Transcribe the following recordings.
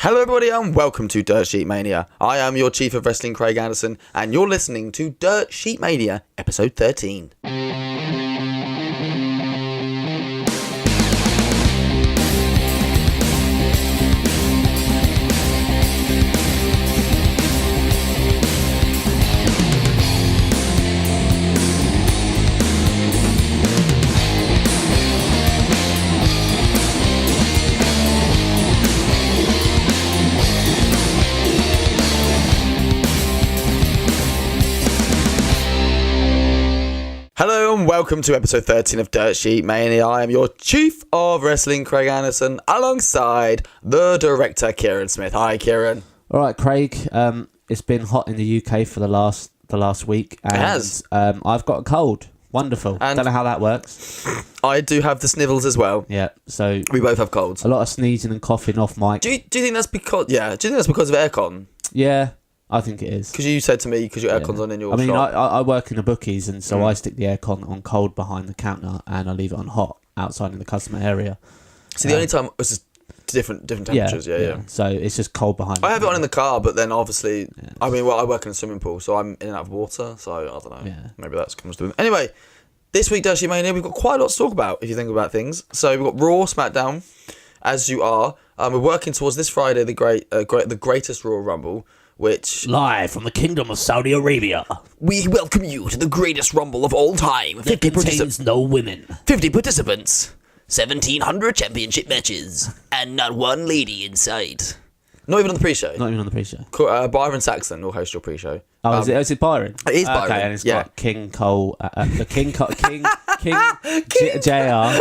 Hello everybody and welcome to Dirt Sheet Mania. I am your Chief of Wrestling, Craig Anderson, and you're listening to Dirt Sheet Mania, episode 13. Hello and welcome to episode 13 of Dirt Sheet Mania. I am your Chief of Wrestling, Craig Anderson, alongside the director, Kieran Smith. Hi, Kieran. All right, Craig. It's been hot in the UK for the last week. And, it has. I've got a cold. Wonderful. And don't know how that works. I do have the snivels as well. Yeah. So we both have colds. A lot of sneezing and coughing off mic. Do you think that's because? Yeah. Do you think that's because of aircon? Yeah. I think it is. Because you said to me, because your aircon's on in your shop. I mean, I work in the bookies, and so I stick the aircon on cold behind the counter, and I leave it on hot outside in the customer area. So the only time it's just different temperatures. Yeah. So it's just cold behind. I have it on in the car, but then obviously, I mean, I work in a swimming pool, so I'm in and out of water. So I don't know. Yeah. Maybe that comes to it. Anyway, this week, Dirt Sheet Mania, we've got quite a lot to talk about if you think about things. So we've got Raw, Smackdown, as you are. We're working towards this Friday, the greatest Royal Rumble. Which live from the Kingdom of Saudi Arabia, we welcome you to the greatest Rumble of all time. That contains no women. 50 participants, 1,700 championship matches, and not one lady inside. Not even on the pre-show. Not even on the pre-show. Byron Saxton will host your pre-show. Oh, is it Byron? It is Byron. Okay, and it's got King Cole, the King JR,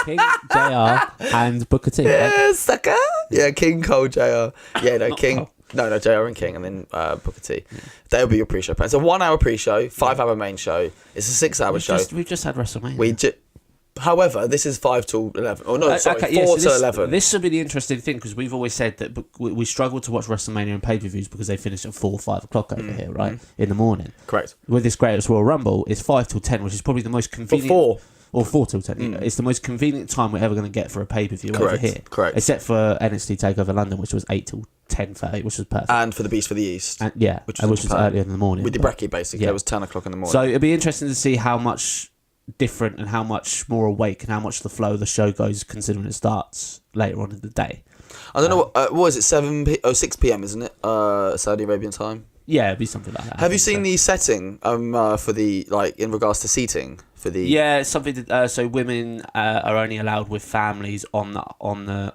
King JR, and Booker T. Yeah, right? Sucker. Yeah, King Cole JR. Yeah, no, King. Cole. No, JR and King, and then Booker T. Yeah. They'll be your pre-show plan. It's a 1 hour pre-show, 5 hour main show. It's a 6 hour show. We've just had WrestleMania. However, this is 5 till 11. Oh no, sorry, 4 till 11. This will be the interesting thing, because we've always said that we struggle to watch WrestleMania and pay-per-views because they finish at 4 or 5 o'clock over here, right? In the morning. Correct. With this greatest Royal Rumble, it's 5 till 10, which is probably the most convenient. Or 4 till 10. It's the most convenient time we're ever going to get for a pay-per-view over here. Correct. Except for NXT TakeOver London, which was 8 till 10:30, which was perfect. And for the Beast for the East. Which was earlier in the morning. With the brekkie, basically. It was 10 o'clock in the morning. So it'll be interesting to see how much different and how much more awake and how much the flow of the show goes, considering it starts later on in the day. I don't know, what is it, 6 p.m, isn't it? Saudi Arabian time? Yeah, it'd be something like that. Have you seen the setting for the, like, in regards to seating? Yeah, it's something that so women are only allowed with families on the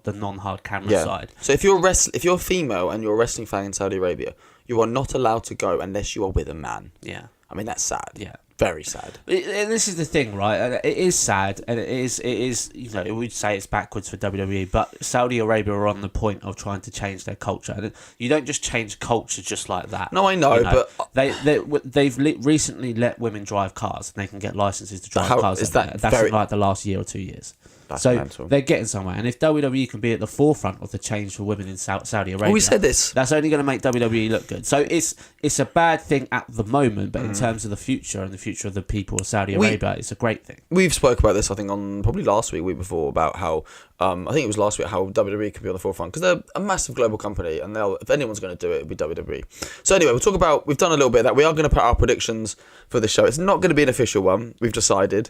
the non-hard camera side. So if you're female and you're a wrestling fan in Saudi Arabia, you are not allowed to go unless you are with a man. Yeah. I mean, that's sad. Yeah. Very sad. And this is the thing, right? It is sad, and it is. You know, we'd say it's backwards for WWE, but Saudi Arabia are on the point of trying to change their culture. And you don't just change culture just like that. No, I know, but they've recently let women drive cars, and they can get licenses to drive cars. That's in like the last year or 2 years. So mental. They're getting somewhere, and if WWE can be at the forefront of the change for women in Saudi Arabia, we said this. That's only going to make WWE look good. So it's a bad thing at the moment, but in terms of the future and the future of the people of Saudi Arabia, it's a great thing. We've spoke about this, I think, on probably last week before, about how I think it was last week, how WWE can be on the forefront because they're a massive global company, and if anyone's going to do it, it'll be WWE. So anyway, we've done a little bit of that. We are going to put our predictions for the show. It's not going to be an official one. We've decided.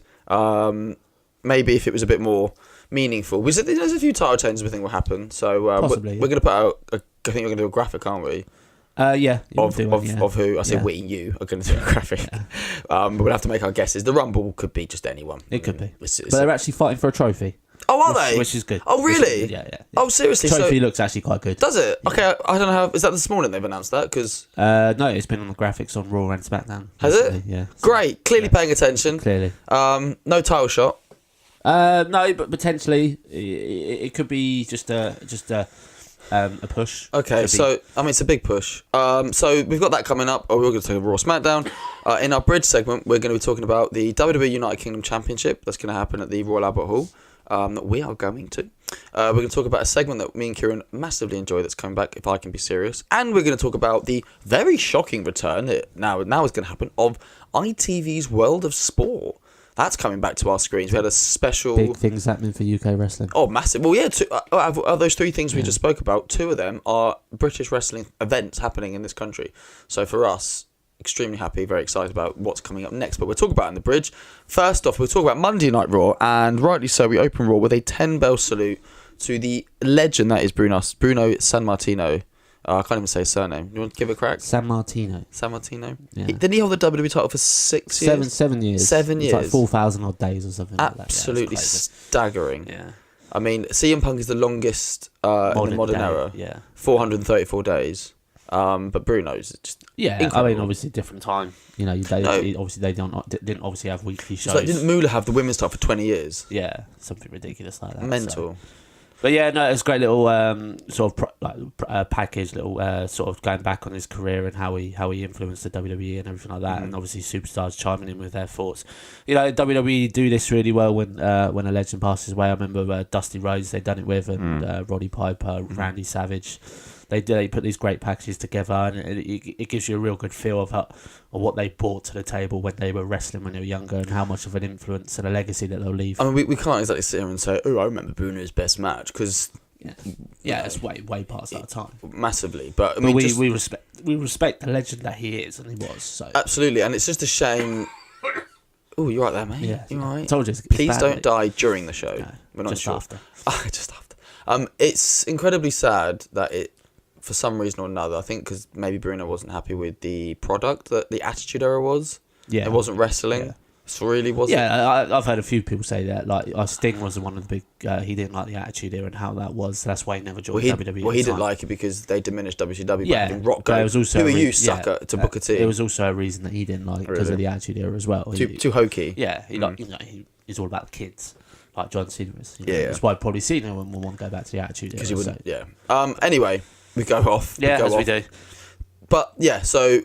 Maybe if it was a bit more meaningful. There's a few title changes we think will happen. So possibly, we're going to put out, I think we're going to do a graphic, aren't we? Yeah. Of who, I say we, you are going to do a graphic. But we'll have to make our guesses. The Rumble could be just anyone. It could be. But they're actually fighting for a trophy. Oh, are they? Which is good. Oh, really? Yeah. Oh, seriously? The trophy looks actually quite good. Does it? Yeah. Okay, I don't know how... Is that this morning they've announced that? Because no, it's been on the graphics on Raw and Smackdown. Has recently. it? Yeah. Great. Clearly paying attention. Clearly. No title shot. No, but potentially it could be just a push. Okay, so I mean it's a big push. So we've got that coming up. We're going to take a Raw Smackdown. In our bridge segment, we're going to be talking about the WWE United Kingdom Championship. That's going to happen at the Royal Albert Hall. We are going to. We're going to talk about a segment that me and Kieran massively enjoy that's coming back, if I can be serious. And we're going to talk about the very shocking return, now is going to happen, of ITV's World of Sport. That's coming back to our screens. We had a special... Big things happening for UK wrestling. Oh, massive. Well, yeah, those 3 things we just spoke about, 2 of them are British wrestling events happening in this country. So for us, extremely happy, very excited about what's coming up next. But we'll talk about it in the bridge. First off, we'll talk about Monday Night Raw. And rightly so, we open Raw with a 10-bell salute to the legend that is Bruno Sammartino. I can't even say his surname. You want to give it a crack? Sammartino. Yeah. Didn't he hold the WWE title for 6 years? 7 years. 7 years. It's like 4,000 odd days or something like that. Absolutely staggering. Yeah. I mean, CM Punk is the longest in the modern era. Yeah. 434 days. But Bruno's just incredible. I mean, obviously different time. You know, obviously they didn't obviously have weekly shows. So didn't Moolah have the women's title for 20 years? Yeah, something ridiculous like that. Mental. So. But yeah, no, it's a great little sort of package, little sort of going back on his career and how he influenced the WWE and everything like that, and obviously superstars chiming in with their thoughts. You know, WWE do this really well when a legend passes away. I remember Dusty Rhodes they done it with, and Roddy Piper, Randy Savage. They put these great packages together, and it gives you a real good feel of what they brought to the table when they were wrestling when they were younger, and how much of an influence and a legacy that they'll leave. I mean, we can't exactly sit here and say, "Oh, I remember Bruno's best match," because it's way past that time. Massively, but I mean, we respect the legend that he is and he was. So absolutely, and it's just a shame. Oh, you're right there, mate. Yeah, you're right. Told you. Please don't die during the show. No, we're not just sure. After. Just after. It's incredibly sad that it. For some reason or another, I think because maybe Bruno wasn't happy with the product that the Attitude Era was. Yeah. It wasn't wrestling. Yeah. So really wasn't. Yeah, I've heard a few people say that. Like, Sting was one of the big... he didn't like the Attitude Era and how that was. That's why he never joined WWE. Well, he didn't like it because they diminished WCW. Yeah. And Rock goes, was also who are you, sucker, to Booker T? It was also a reason that he didn't like because of the Attitude Era as well. Too hokey. Yeah, he's all about the kids. Like John Cena is. That's why probably Cena will want to go back to the Attitude Era. Because he wouldn't, Anyway... We go off. We do. But yeah, so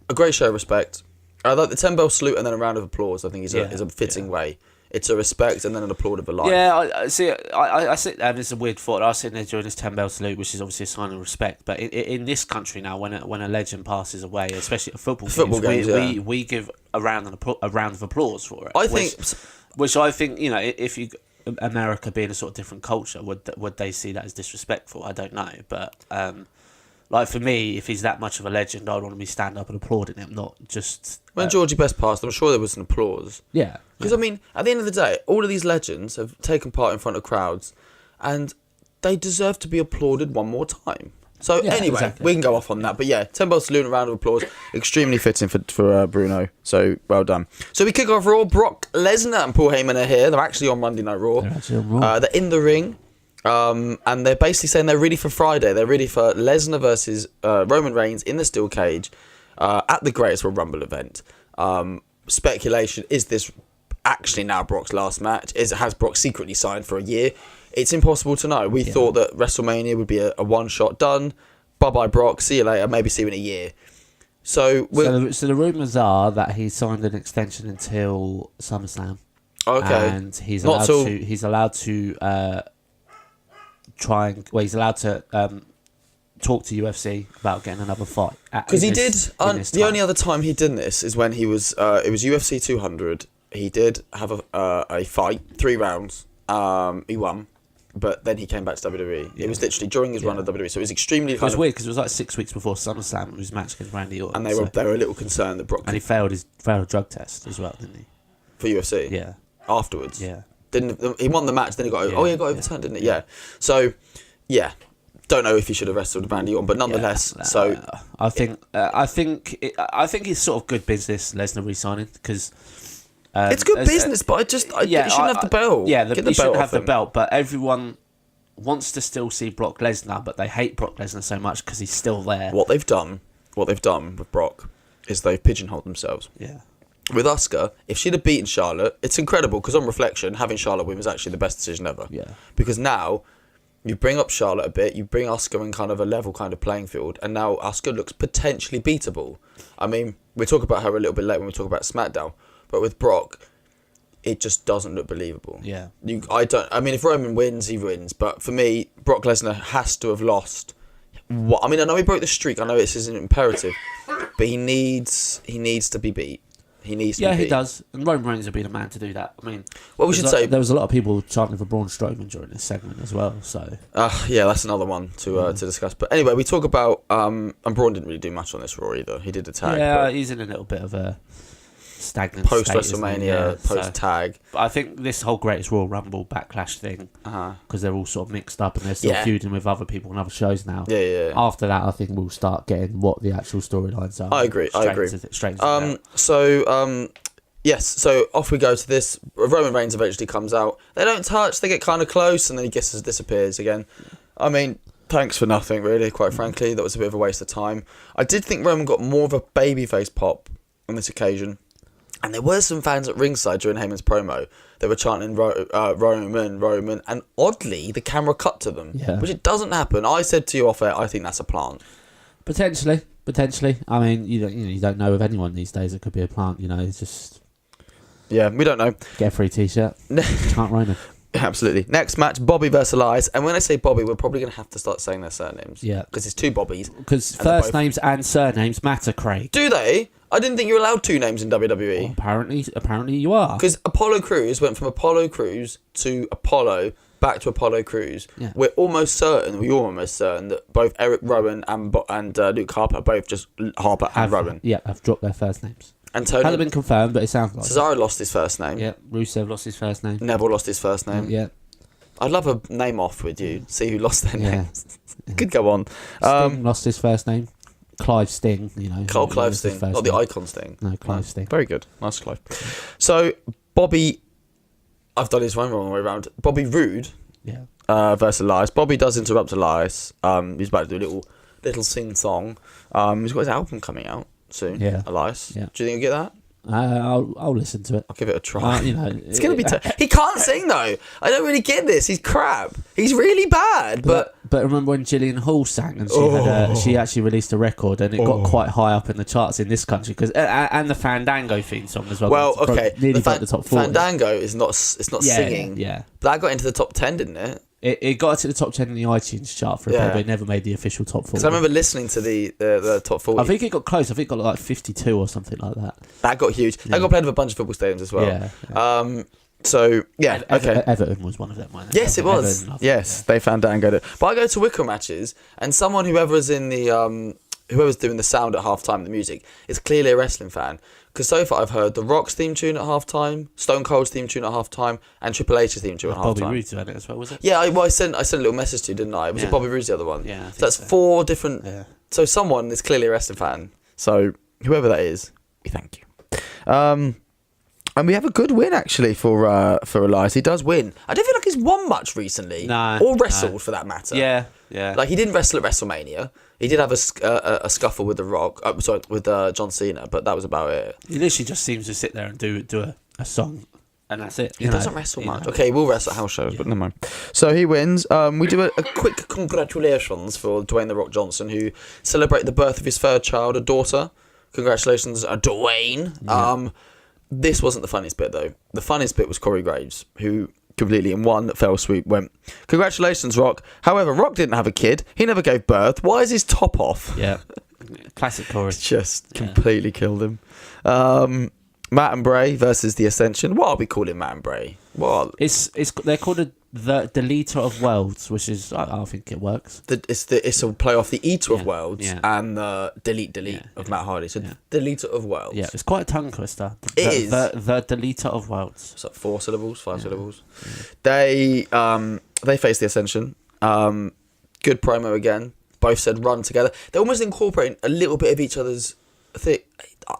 a great show of respect. I like the 10-bell salute and then a round of applause. I think is a fitting way. It's a respect and then an applaud of a life. Yeah, I see. I sit there and it's a weird thought. I was sitting there during this 10-bell salute, which is obviously a sign of respect. But in this country now, when a legend passes away, especially at football games, we give a round of applause for it. Which I think, you know, if you. America being a sort of different culture, would they see that as disrespectful? I don't know, but like for me, if he's that much of a legend, I'd want to be stand up and applauding him, not just. When Georgie Best passed, I'm sure there was an applause. Yeah, because I mean, at the end of the day, all of these legends have taken part in front of crowds, and they deserve to be applauded one more time. So anyway, we can go off on that. But yeah, 10-bell salute, a round of applause. Extremely fitting for Bruno. So well done. So we kick off Raw. Brock Lesnar and Paul Heyman are here. They're actually on Monday Night Raw. They're in the ring. And they're basically saying they're ready for Friday. They're ready for Lesnar versus Roman Reigns in the steel cage at the Greatest Royal Rumble event. Speculation, is this actually now Brock's last match? Has Brock secretly signed for a year? It's impossible to know. We thought that WrestleMania would be a one-shot done. Bye-bye, Brock. See you later. Maybe see you in a year. So the rumours are that he signed an extension until SummerSlam. Okay. And he's allowed to he's allowed to talk to UFC about getting another fight. Because he did. The only other time he did this is when he was. It was UFC 200. He did have a fight, 3 rounds. He won. But then he came back to WWE. It was literally during his run of WWE, so it was extremely. It was weird because it was like 6 weeks before SummerSlam, his match against Randy Orton, and they were a little concerned that Brock. And he failed a drug test as well, didn't he? For UFC. Yeah. Afterwards. Yeah. He won the match? Then he got got overturned, didn't he? Yeah. So, yeah, don't know if he should have wrestled Randy Orton, but nonetheless, I think it's sort of good business Lesnar re-signing because. It's good business, but he shouldn't have the belt. Yeah, he shouldn't have the belt, but everyone wants to still see Brock Lesnar, but they hate Brock Lesnar so much because he's still there. What they've done with Brock is they've pigeonholed themselves. Yeah. With Asuka, if she'd have beaten Charlotte, it's incredible because on reflection, having Charlotte win was actually the best decision ever. Yeah. Because now you bring up Charlotte a bit, you bring Asuka in kind of a level kind of playing field, and now Asuka looks potentially beatable. I mean, we'll talk about her a little bit later when we talk about SmackDown. But with Brock, it just doesn't look believable. Yeah. I mean, if Roman wins, he wins. But for me, Brock Lesnar has to have lost. I know he broke the streak. I know this isn't imperative, but he needs to be beat. He needs to. Yeah, he does. And Roman Reigns would be the man to do that. I mean, well, we should say there was a lot of people chanting for Braun Strowman during this segment as well. So yeah, that's another one to discuss. But anyway, we talk about and Braun didn't really do much on this Raw either. He did a tag. Yeah, he's in a little bit of a stagnant post WrestleMania, post tag. But I think this whole Greatest Royal Rumble Backlash thing, because they're all sort of mixed up and they're still feuding with other people on other shows now. Yeah. After that, I think we'll start getting what the actual storylines are. I agree. Yes, so off we go to this. Roman Reigns eventually comes out. They don't touch, they get kind of close, and then he disappears again. I mean, thanks for nothing, really, quite frankly. That was a bit of a waste of time. I did think Roman got more of a babyface pop on this occasion. And there were some fans at ringside during Heyman's promo. They were chanting Roman, and oddly, the camera cut to them, which it doesn't happen. I said to you off air, I think that's a plant. Potentially. I mean, you don't know of anyone these days that could be a plant. It's just. Yeah, we don't know. Get a free T-shirt. Chant Roman. Absolutely. Next match, Bobby versus Elias. And when I say Bobby, we're probably going to have to start saying their surnames. Yeah. Because it's two Bobbies. Because first names and surnames matter, Craig. Do they? I didn't think you were allowed two names in WWE. Well, apparently you are. Because Apollo Crews went from Apollo Crews to Apollo back to Apollo Crews. Yeah. We're almost certain that both Eric Rowan and Luke Harper are both just Harper and Rowan. Yeah, have dropped their first names. Antonio hasn't been confirmed, but it sounds like Cesaro lost his first name. Yeah, Rusev lost his first name. Neville lost his first name. Yeah. I'd love a name off with you. See who lost their names. Could go on. Sting lost his first name. Clive Sting, Clive Sting, not the Icon Sting. No, Clive Sting. Very good. Nice, Clive. So, Bobby... I've done his wrong way around. Bobby Roode versus Elias. Bobby does interrupt Elias. He's about to do a little sing-song. He's got his album coming out soon, Elias. Yeah. Do you think you'll get that? I'll listen to it. I'll give it a try. It's going to be... He can't sing, though. I don't really get this. He's crap. He's really bad, but remember when Gillian Hall sang and she actually released a record and it got quite high up in the charts in this country and the Fandango theme song as well. Well, okay. Nearly got the top 40. Fandango is not singing. Yeah. But that got into the top 10, didn't it? It got to the top 10 in the iTunes chart for a bit, but it never made the official top 40. Because I remember listening to the top 40. I think it got close. I think it got like 52 or something like that. That got huge. That got played with a bunch of football stadiums as well. Yeah. So, yeah, okay. Everton was one of them. Yes, it was. Yes, they Fandangoed it. But I go to Wicker matches, and whoever's doing the sound at halftime, the music, is clearly a wrestling fan. Because so far I've heard The Rock's theme tune at halftime, Stone Cold's theme tune at halftime, and Triple H's theme tune at halftime. Bobby Roode's had it as well, was it? Yeah, I sent a little message to you, didn't I? Was it Bobby Roode's the other one? Yeah, I think so that's 4 different... Yeah. So someone is clearly a wrestling fan. So whoever that is, we thank you. And we have a good win, actually, for Elias. He does win. I don't feel like he's won much recently. No. Or wrestled, for that matter. Yeah. Like, he didn't wrestle at WrestleMania. He did have a scuffle with The Rock. With John Cena, but that was about it. He literally just seems to sit there and do a song, and that's it. He doesn't wrestle much. Okay, we'll wrestle at house shows, but never mind. So he wins. We do a quick congratulations for Dwayne The Rock Johnson, who celebrated the birth of his third child, a daughter. Congratulations, Dwayne. Yeah. This wasn't the funniest bit, though. The funniest bit was Corey Graves, who completely in one fell swoop went, "Congratulations, Rock. However, Rock didn't have a kid. He never gave birth. Why is his top off?" Yeah. Classic Corey. Just completely killed him. Matt and Bray versus The Ascension. What are we calling Matt and Bray? What? They're called the Deleter of Worlds, which is I think it works. It's a play off the Eater of Worlds and the Delete of Matt Hardy. So the Deleter of Worlds. Yeah, it's quite a tongue twister. It is the Deleter of Worlds. It's like 4 syllables, 5 syllables. They face The Ascension. Good promo again. Both said run together. They're almost incorporating a little bit of each other's thing.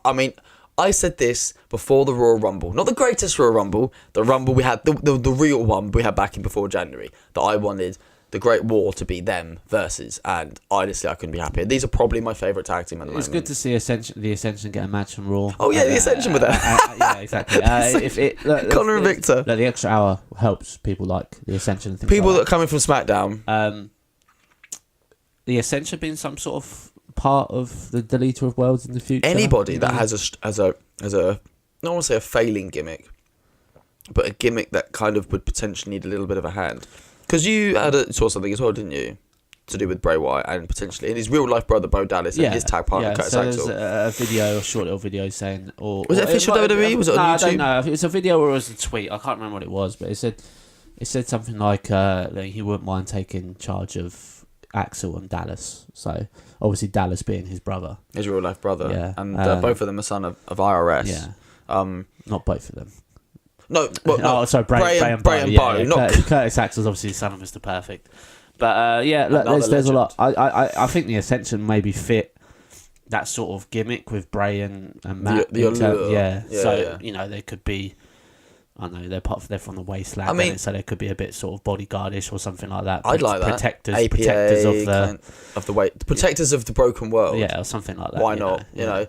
I mean, I said this before the Royal Rumble. Not the greatest Royal Rumble. The Rumble we had, the real one we had back in before January. That I wanted the Great War to be them versus. And honestly, I couldn't be happier. These are probably my favourite tag team at the moment. It's good to see the Ascension get a match from Raw. Oh yeah, the Ascension with that. Yeah, exactly. Connor and Victor. The extra hour helps people like the Ascension. And people like that are coming from SmackDown. The Ascension being some sort of part of the Deleter of Worlds in the future. Anybody that has a I don't want to say a failing gimmick, but a gimmick that kind of would potentially need a little bit of a hand. Because you saw something as well, didn't you? to do with Bray Wyatt and potentially and his real life brother Bo Dallas and his tag partner Curtis Axel. There's a short little video saying, was it official WWE? Was it on YouTube? I don't know. If it was a video or it was a tweet, I can't remember what it was, but it said something like he wouldn't mind taking charge of Axel and Dallas. So obviously Dallas being his brother, his real life brother, and both of them are son of IRS. Yeah, not both of them. No, well, sorry, Bray and Bo. Curtis Axel's obviously the son of Mr. Perfect. But there's a lot. I think the Ascension maybe fit that sort of gimmick with Bray and Matt. So they could be. I don't know they're from the wasteland. I mean, so they could be a bit sort of bodyguardish or something like that. I'd like that. Protectors of the protectors of the broken world. Yeah, or something like that. Why not? You know.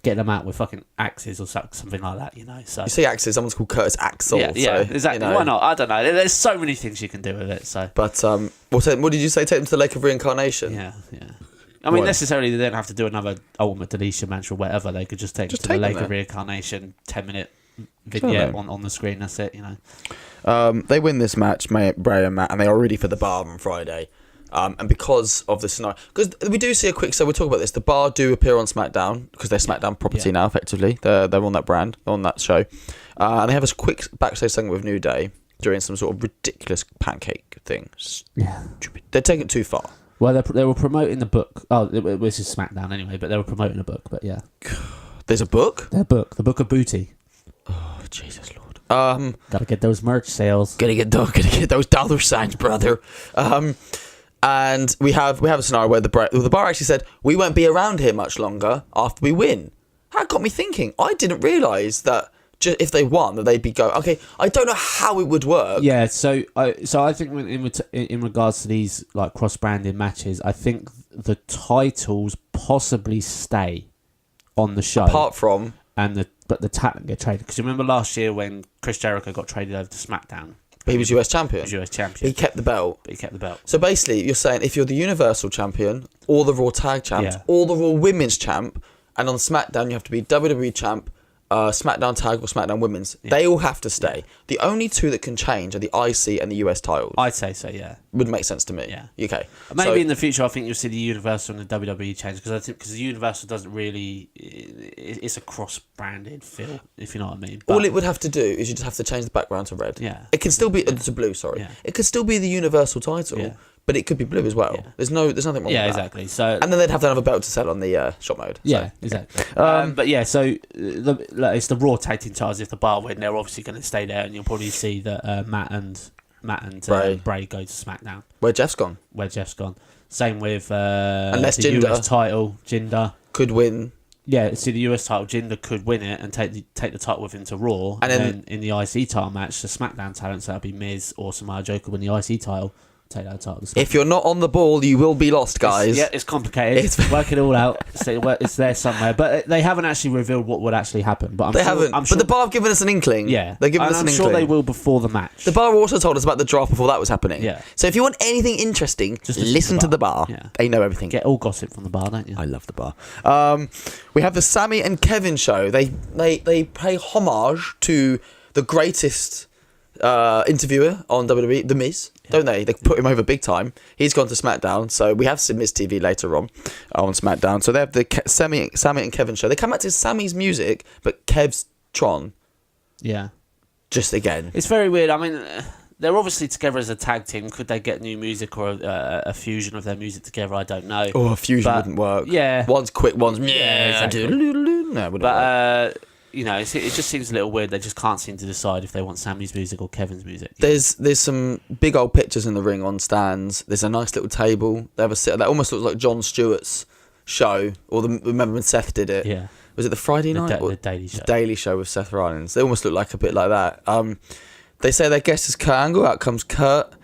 Get them out with fucking axes or something like that, So you see axes, someone's called Curtis Axel. Yeah, exactly. Why not? I don't know. There's so many things you can do with it. So, but what did you say? Take them to the Lake of Reincarnation. Yeah. I mean, necessarily they don't have to do another Ultimate Deletion match or whatever. They could just take them to the Lake of Reincarnation, 10-minute vignette on the screen. That's it. They win this match, Bray and Matt, and they are ready for the Bar on Friday. And because of the scenario, because we do see so we'll talk about this. The Bar do appear on SmackDown because they're SmackDown property now. Effectively, they're on that brand, on that show, and they have a quick backstage segment with New Day during some sort of ridiculous pancake thing. Yeah, they're taking it too far. Well, they were promoting the book. Oh, this is SmackDown anyway, but they were promoting a book. But yeah, there's a book. The Book of Booty. Oh Jesus Lord! Gotta get those merch sales. Gotta get those dollar signs, brother. And we have a scenario where the bar actually said, we won't be around here much longer after we win. That got me thinking. I didn't realise that if they won, that they'd be okay, I don't know how it would work. Yeah, so I think in regards to these like cross-branded matches, I think the titles possibly stay on the show. Apart from... But the talent get traded. Because you remember last year when Chris Jericho got traded over to SmackDown? He was US champion. He kept the belt. So basically, you're saying if you're the Universal Champion, or the Raw Tag Champs, or the Raw Women's Champ, and on SmackDown you have to be WWE Champ, SmackDown Tag or SmackDown Women's, they all have to stay. Yeah. The only two that can change are the IC and the US titles. I'd say so, yeah. Would make sense to me. Yeah. Okay. Maybe in the future, I think you'll see the Universal and the WWE change because the Universal doesn't really. It's a cross-branded feel, if you know what I mean. But all it would have to do is you just have to change the background to red. Yeah. It can still be to blue. Sorry. Yeah. It could still be the Universal title. Yeah. But it could be blue as well. Yeah. There's nothing wrong with that. Yeah, exactly. So, and then they'd have to have a belt to sell on the shop mode. Yeah, exactly. But yeah, so it's the Raw tag team titles. If the Bar win, they're obviously going to stay there, and you'll probably see that Matt and Bray go to SmackDown. Where Jeff's gone. Same with unless the Jinder. US title. Jinder could win. Yeah, see the US title. Jinder could win it and take the title with him to Raw, and then in the IC title match, the SmackDown talent, so that'd be Miz or Samoa Joe could win the IC title. Take that title. If you're not on the ball, you will be lost, guys. It's complicated. It's working it all out. It's there somewhere, but they haven't actually revealed what would actually happen. But I'm sure, but the Bar have given us an inkling. Yeah, they're giving us an inkling. I'm sure they will before the match. The Bar also told us about the draft before that was happening. Yeah. So if you want anything interesting, just listen to the Bar. Yeah. They know everything. Get all gossip from the Bar, don't you? I love the Bar. We have the Sammy and Kevin show. They pay homage to the greatest interviewer on WWE, The Miz, don't they? They put him over big time. He's gone to SmackDown, so we have some Miz TV later on SmackDown. So they have the Sammy and Kevin show. They come back to Sammy's music, but Kev's Tron. Yeah. Just again. It's very weird. I mean, they're obviously together as a tag team. Could they get new music or a fusion of their music together? I don't know. Oh, a fusion wouldn't work. Yeah. One's quick, one's... Yeah, exactly. No, it wouldn't work. It just seems a little weird. They just can't seem to decide if they want Sammy's music or Kevin's music. There's some big old pictures in the ring on stands. There's a nice little table. They have a sit that almost looks like Jon Stewart's show. Or remember when Seth did it? Yeah. Was it the Friday night? The Daily Show. The Daily Show with Seth Rollins. They almost look like a bit like that. They say their guest is Kurt Angle. Out comes Kurt.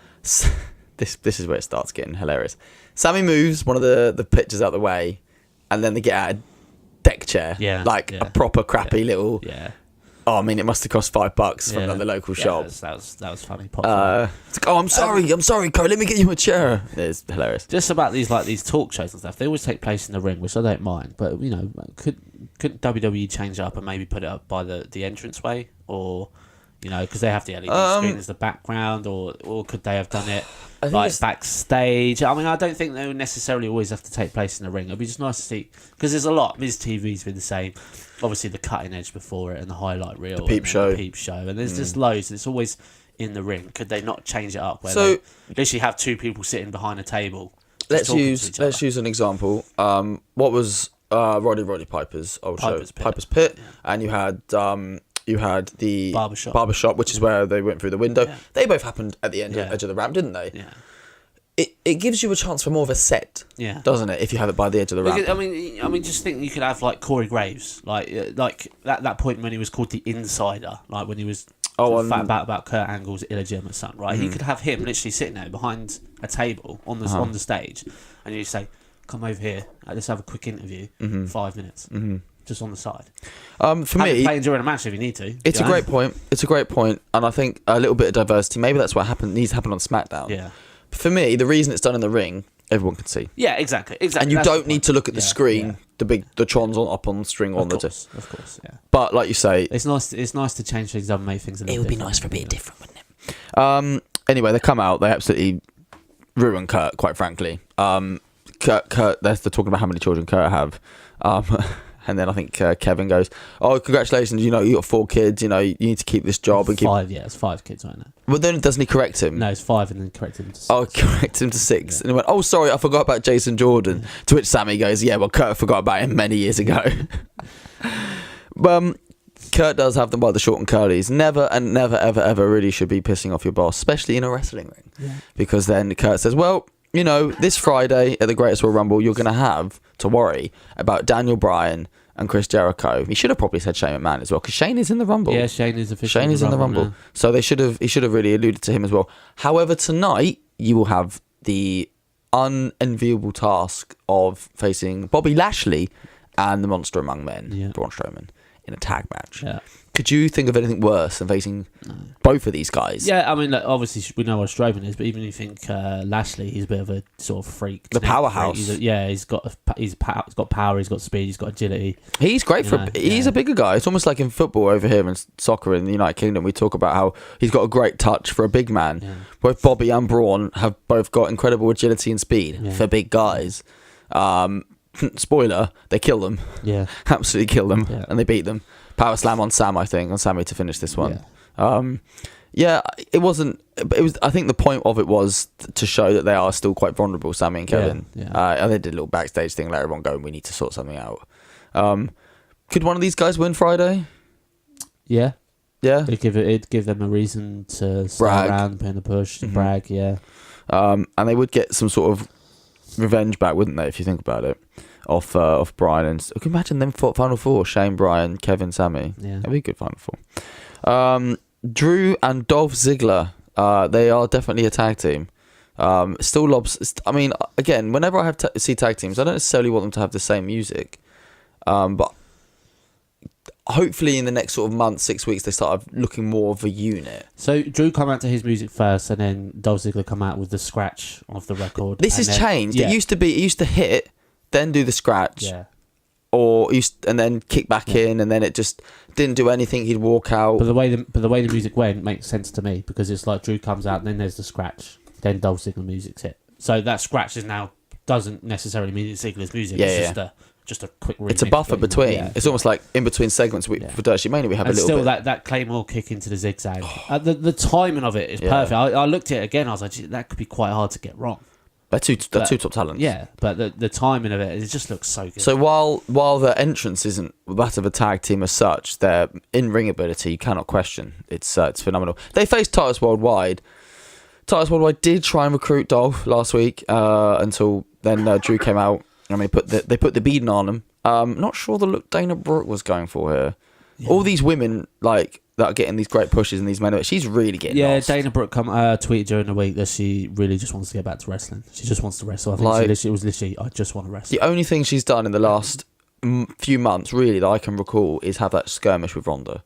This is where it starts getting hilarious. Sammy moves one of the pictures out the way, and then they get out a deck chair, a proper crappy little. Yeah. Oh, I mean, it must have cost $5 from the local shop. That was funny. It's like, I'm sorry, Cole. Let me get you a chair. It's hilarious. Just about these talk shows and stuff. They always take place in the ring, which I don't mind. But could WWE change it up and maybe put it up by the entranceway, or because they have the LED screen as the background, or could they have done it backstage. I mean, I don't think they would necessarily always have to take place in the ring. It'd be just nice to see, because there's a lot. Miz TV's been the same. Obviously, the cutting edge before it and the highlight reel, the peep show, and there's just loads. It's always in the ring. Could they not change it up? Where they literally have two people sitting behind a table. Let's use an example. What was Roddy Piper's old show? Piper's Pit, and you had the barbershop, which is where they went through the window. Yeah. They both happened at the edge of the ramp, didn't they? Yeah. It gives you a chance for more of a set, doesn't it? If you have it by the edge of the ramp. I mean, just think you could have like Corey Graves, like at that point when he was called the Insider, like when he was about Kurt Angle's illegitimate son, right? Mm-hmm. You could have him literally sitting there behind a table on the stage, and you say, "Come over here, let's have a quick interview, 5 minutes." Mm-hmm. Just on the side. For me, play during a match if you need to. It's a great point. It's a great point, and I think a little bit of diversity. Maybe that's what needs to happen on SmackDown. Yeah. For me, the reason it's done in the ring, everyone can see. Yeah, exactly. And you don't need to look at the screen, the Trons up on the string on the. Of course, yeah. But like you say, it's nice. It's nice to change things up and make things a little. It would be nice for a bit different, wouldn't it? Anyway, they come out. They absolutely ruin Kurt. Quite frankly, Kurt. They're talking about how many children Kurt have. And then I think Kevin goes, "Oh, congratulations! You got 4 kids. You need to keep this job and keep." 5, it's 5 kids right now. Well, then doesn't he correct him? No, it's 5, and then correct him to 6. Oh, correct him to 6, and he went, "Oh, sorry, I forgot about Jason Jordan." To which Sammy goes, "Yeah, well, Kurt forgot about him many years ago." Kurt does have them by the short and curlies. Never and never ever ever really should be pissing off your boss, especially in a wrestling ring, because then Kurt says, "Well, this Friday at the Greatest Royal Rumble, you're going to have to worry about Daniel Bryan and Chris Jericho." He should have probably said Shane McMahon as well, because Shane is in the Rumble. Yeah, Shane is officially in the Rumble. Now. So he should have really alluded to him as well. However, tonight you will have the unenviable task of facing Bobby Lashley and the Monster Among Men, Braun Strowman, in a tag match. Yeah. Could you think of anything worse than facing both of these guys? Yeah, I mean, obviously we know what Strowman is, but even if you think Lashley, he's a bit of a sort of freak. The powerhouse. He's got power, he's got speed, he's got agility. He's great he's a bigger guy. It's almost like in football over here and soccer in the United Kingdom, we talk about how he's got a great touch for a big man. Yeah. Both Bobby and Braun have both got incredible agility and speed for big guys. Spoiler, they kill them. Yeah. Absolutely kill them, and they beat them. Power slam on Sammy to finish this one. It wasn't. It was. I think the point of it was to show that they are still quite vulnerable, Sammy and Kevin. And they did a little backstage thing, let everyone go, and we need to sort something out. Could one of these guys win Friday? Yeah. Yeah. It'd give them a reason to start around, put in the push, and brag. Yeah. And they would get some sort of revenge back, wouldn't they? If you think about it. Off Bryan and can you imagine them Final Four? Shane, Bryan, Kevin, Sammy. Yeah, that'd be a good Final Four. Drew and Dolph Ziggler. They are definitely a tag team. Still lobs. I mean, again, whenever I have see tag teams, I don't necessarily want them to have the same music. But hopefully, in the next sort of month, 6 weeks, they start looking more of a unit. So Drew come out to his music first, and then Dolph Ziggler come out with the scratch of the record. This has changed. Yeah. It used to hit. Then do the scratch, and then kick back in, and then it just didn't do anything. He'd walk out. But the way the music went makes sense to me, because it's like Drew comes out, and then there's the scratch, then Dolph Ziggler music's hit. So that scratch doesn't necessarily mean it's Ziggler's music. It's just a quick remix. It's a buffer between. Yeah. It's almost like in between segments. For Dirty Mania, we have a little bit. Still, that Claymore kick into the zigzag. The timing of it is perfect. I looked at it again. I was like, that could be quite hard to get wrong. They're two top talents. Yeah, but the timing of it just looks so good. So while their entrance isn't that of a tag team as such, their in-ring ability you cannot question. It's phenomenal. They faced Titus Worldwide. Titus Worldwide did try and recruit Dolph last week until then Drew came out and they put the beating on him. Not sure the look Dana Brooke was going for here. Yeah. All these women that are getting these great pushes and these men, she's really getting lost. Dana Brooke tweeted during the week that she really just wants to get back to wrestling. She just wants to wrestle. I think it was literally, I just want to wrestle. The only thing she's done in the last few months, really, that I can recall is have that skirmish with Ronda.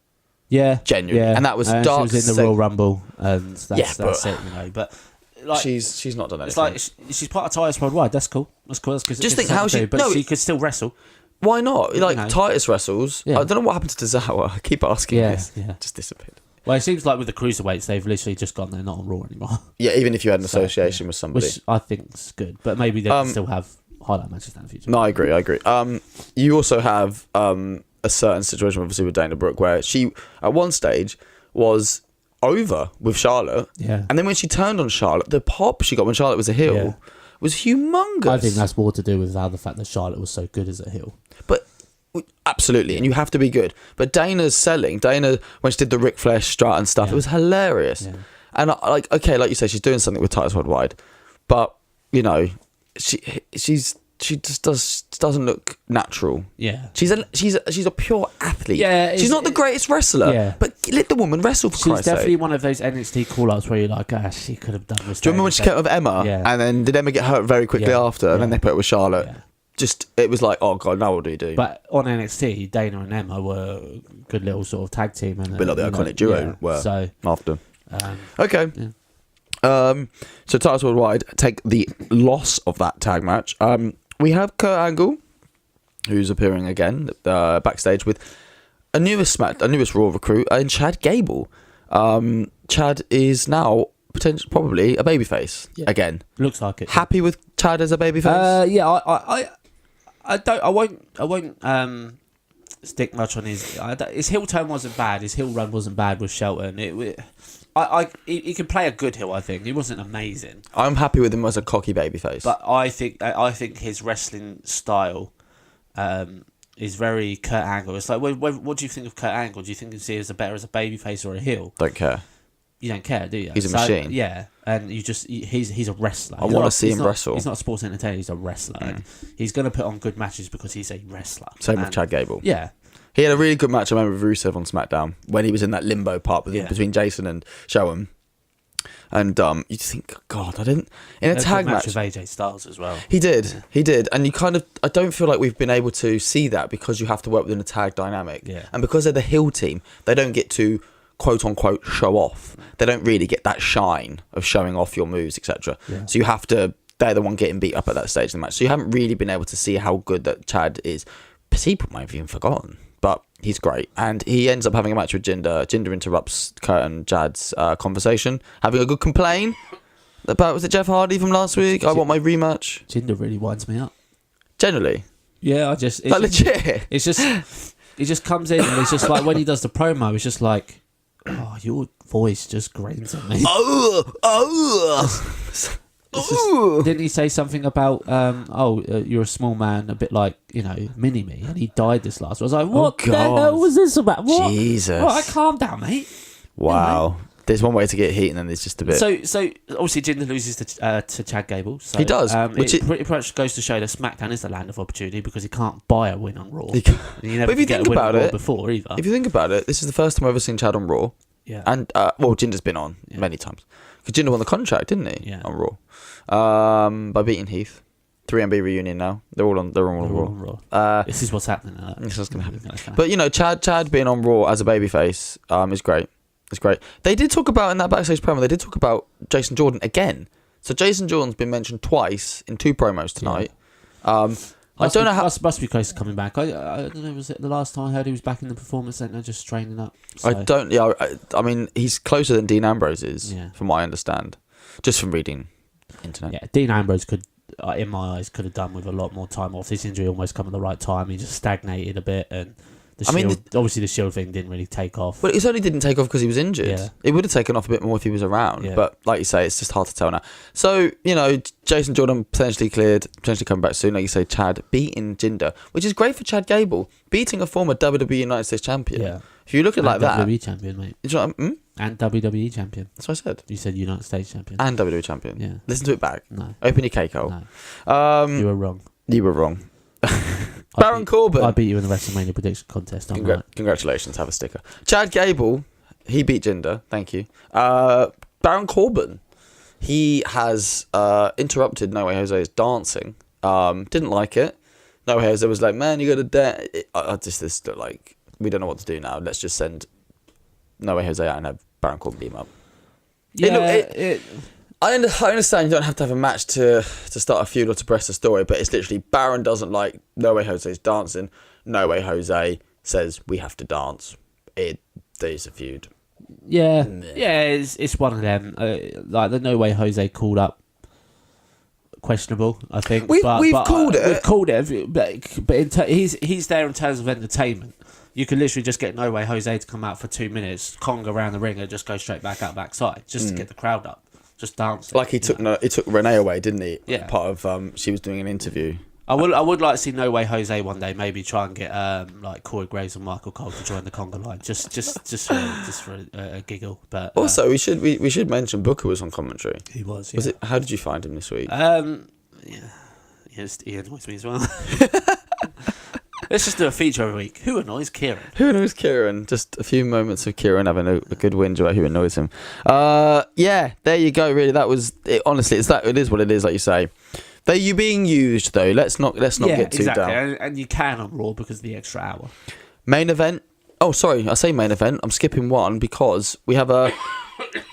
Yeah. Genuinely. Yeah. And that was dark. She was in the Royal Rumble, and that's it, But like, she's not done anything. It's like she's part of Titus Worldwide. That's cool. That's just think how she... But she could still wrestle. Why not? Titus wrestles. Yeah. I don't know what happened to Tozawa. I keep asking this. Yeah. Just disappeared. Well, it seems like with the cruiserweights, they've literally just gone, they're not on Raw anymore. Yeah, even if you had an association with somebody. Which I think's good, but maybe they can still have highlight matches in the future. No, I agree. You also have a certain situation, obviously, with Dana Brooke, where she, at one stage, was over with Charlotte. Yeah. And then when she turned on Charlotte, the pop she got when Charlotte was a heel was humongous. I think that's more to do with the fact that Charlotte was so good as a heel. But absolutely, and you have to be good. But Dana's selling. Dana, when she did the Ric Flair strut and stuff, it was hilarious. Yeah. And like you say, she's doing something with Titus Worldwide, but she just doesn't look natural. Yeah, she's a pure athlete. Yeah, she's not the greatest wrestler, but let the woman wrestle for Christ's sake. She's definitely one of those NXT call-outs where you're like, she could have done this. Do you remember when she kept with Emma, and then did Emma get hurt very quickly after, and then they put it with Charlotte? Yeah. Just it was like, oh god, now what do you do? But on NXT, Dana and Emma were a good little sort of tag team, and a bit like the iconic duo were. So after, okay. Yeah. So Titus Worldwide take the loss of that tag match. We have Kurt Angle, who's appearing again backstage with a newest Raw recruit in Chad Gable. Chad is now probably a babyface again. Looks like it. Happy with Chad as a babyface? I won't stick much on his heel turn wasn't bad. His heel run wasn't bad with Shelton. He can play a good heel. I think he wasn't amazing. I'm happy with him as a cocky babyface. But I think his wrestling style is very Kurt Angle. It's like, what do you think of Kurt Angle? Do you think you see him as better as a babyface or a heel? Don't care. You don't care, do you? He's a machine. Yeah, and he's a wrestler. I want to see him wrestle. He's not a sports entertainer. He's a wrestler. And he's going to put on good matches because he's a wrestler. Same with Chad Gable. Yeah. He had a really good match, I remember, with Rusev on SmackDown when he was in that limbo part between Jason and Shelton. And you think, God, I didn't... In a tag match with AJ Styles as well. He did. And you kind of... I don't feel like we've been able to see that because you have to work within a tag dynamic. Yeah. And because they're the heel team, they don't get to, quote-unquote, show off. They don't really get that shine of showing off your moves, etc. Yeah. So you have to... They're the one getting beat up at that stage in the match. So you haven't really been able to see how good that Chad is. People might have even forgotten. But he's great. And he ends up having a match with Jinder. Jinder interrupts Kurt and Chad's conversation, having a good complaint about, was it Jeff Hardy from last week? I want my rematch. Jinder really winds me up. Generally? Yeah, legit. It's just, he just comes in and it's just like, when he does the promo, it's just like, oh, your voice just grains on me. Didn't he say something about you're a small man, a bit like mini-me, and he died this last. I was like, what the hell was this about? What? Jesus! All right, calm down, mate. Wow. There's one way to get heat, and then there's just a bit. So obviously Jinder loses to Chad Gable. So, he does, which pretty much goes to show that SmackDown is the land of opportunity because he can't buy a win on Raw. But if you think about it, before either. If you think about it, this is the first time I've ever seen Chad on Raw. Yeah. And Jinder's been on many times. Because Jinder won the contract, didn't he? Yeah. On Raw. By beating Heath. 3MB reunion now. They're all on Raw. This is what's happening. This is what's going to happen. But, Chad being on Raw as a babyface is great. It's great. They did talk about, in that backstage promo, they did talk about Jason Jordan again. So Jason Jordan's been mentioned twice in 2 promos tonight. Yeah. I don't know how... Must be close to coming back. I don't know, was it the last time I heard he was back in the Performance Centre just training up? So. I mean, he's closer than Dean Ambrose is, from what I understand. Just from reading internet. Yeah, Dean Ambrose could, in my eyes, could have done with a lot more time off. This injury almost come at the right time. He just stagnated a bit and... obviously the Shield thing didn't really take off. But it only didn't take off because he was injured. Yeah. It would have taken off a bit more if he was around. Yeah. But like you say, it's just hard to tell now. So, Jason Jordan potentially cleared, potentially coming back soon. Like you say, Chad beating Jinder, which is great for Chad Gable, beating a former WWE United States champion. Yeah. If you look at it like that... WWE champion, mate. And WWE champion. That's what I said. You said United States champion. And WWE champion. Yeah. Listen to it back. No. Open your cake hole. No. You were wrong. You were wrong. Baron Corbin. I beat you in the WrestleMania prediction contest. Congratulations, have a sticker. Chad Gable, he beat Jinder. Thank you. Baron Corbin, he has interrupted No Way Jose's dancing. Didn't like it. No Way Jose was like, man, you got to dance. We don't know what to do now. Let's just send No Way Jose out and have Baron Corbin beat him up. Yeah, I understand you don't have to have a match to start a feud or to press a story, but it's literally Baron doesn't like No Way Jose's dancing. No Way Jose says we have to dance. There's a feud. It's one of them. Like the No Way Jose called up. Questionable, I think. We've called it. We've called it, but he's there in terms of entertainment. You could literally just get No Way Jose to come out for 2 minutes, conga around the ring, and just go straight back out backside, just to get the crowd up, just dancing. Like he took Renee away, didn't he? Yeah. Part of she was doing an interview. I would like to see No Way Jose one day. Maybe try and get like Corey Graves and Michael Cole to join the conga line, just for a giggle. But also we should mention Booker was on commentary. He was. Was it? How did you find him this week? He annoys me as well. Let's just do a feature every week. Who annoys Kieran? Who annoys Kieran? Just a few moments of Kieran having a good whinge about who annoys him. Yeah, there you go. Really, that was it. Honestly, it is what it is, like you say. They're being used though. Let's not get too down. And you can on Raw because of the extra hour. Main event. Oh, sorry, I say main event. I'm skipping one because we have a.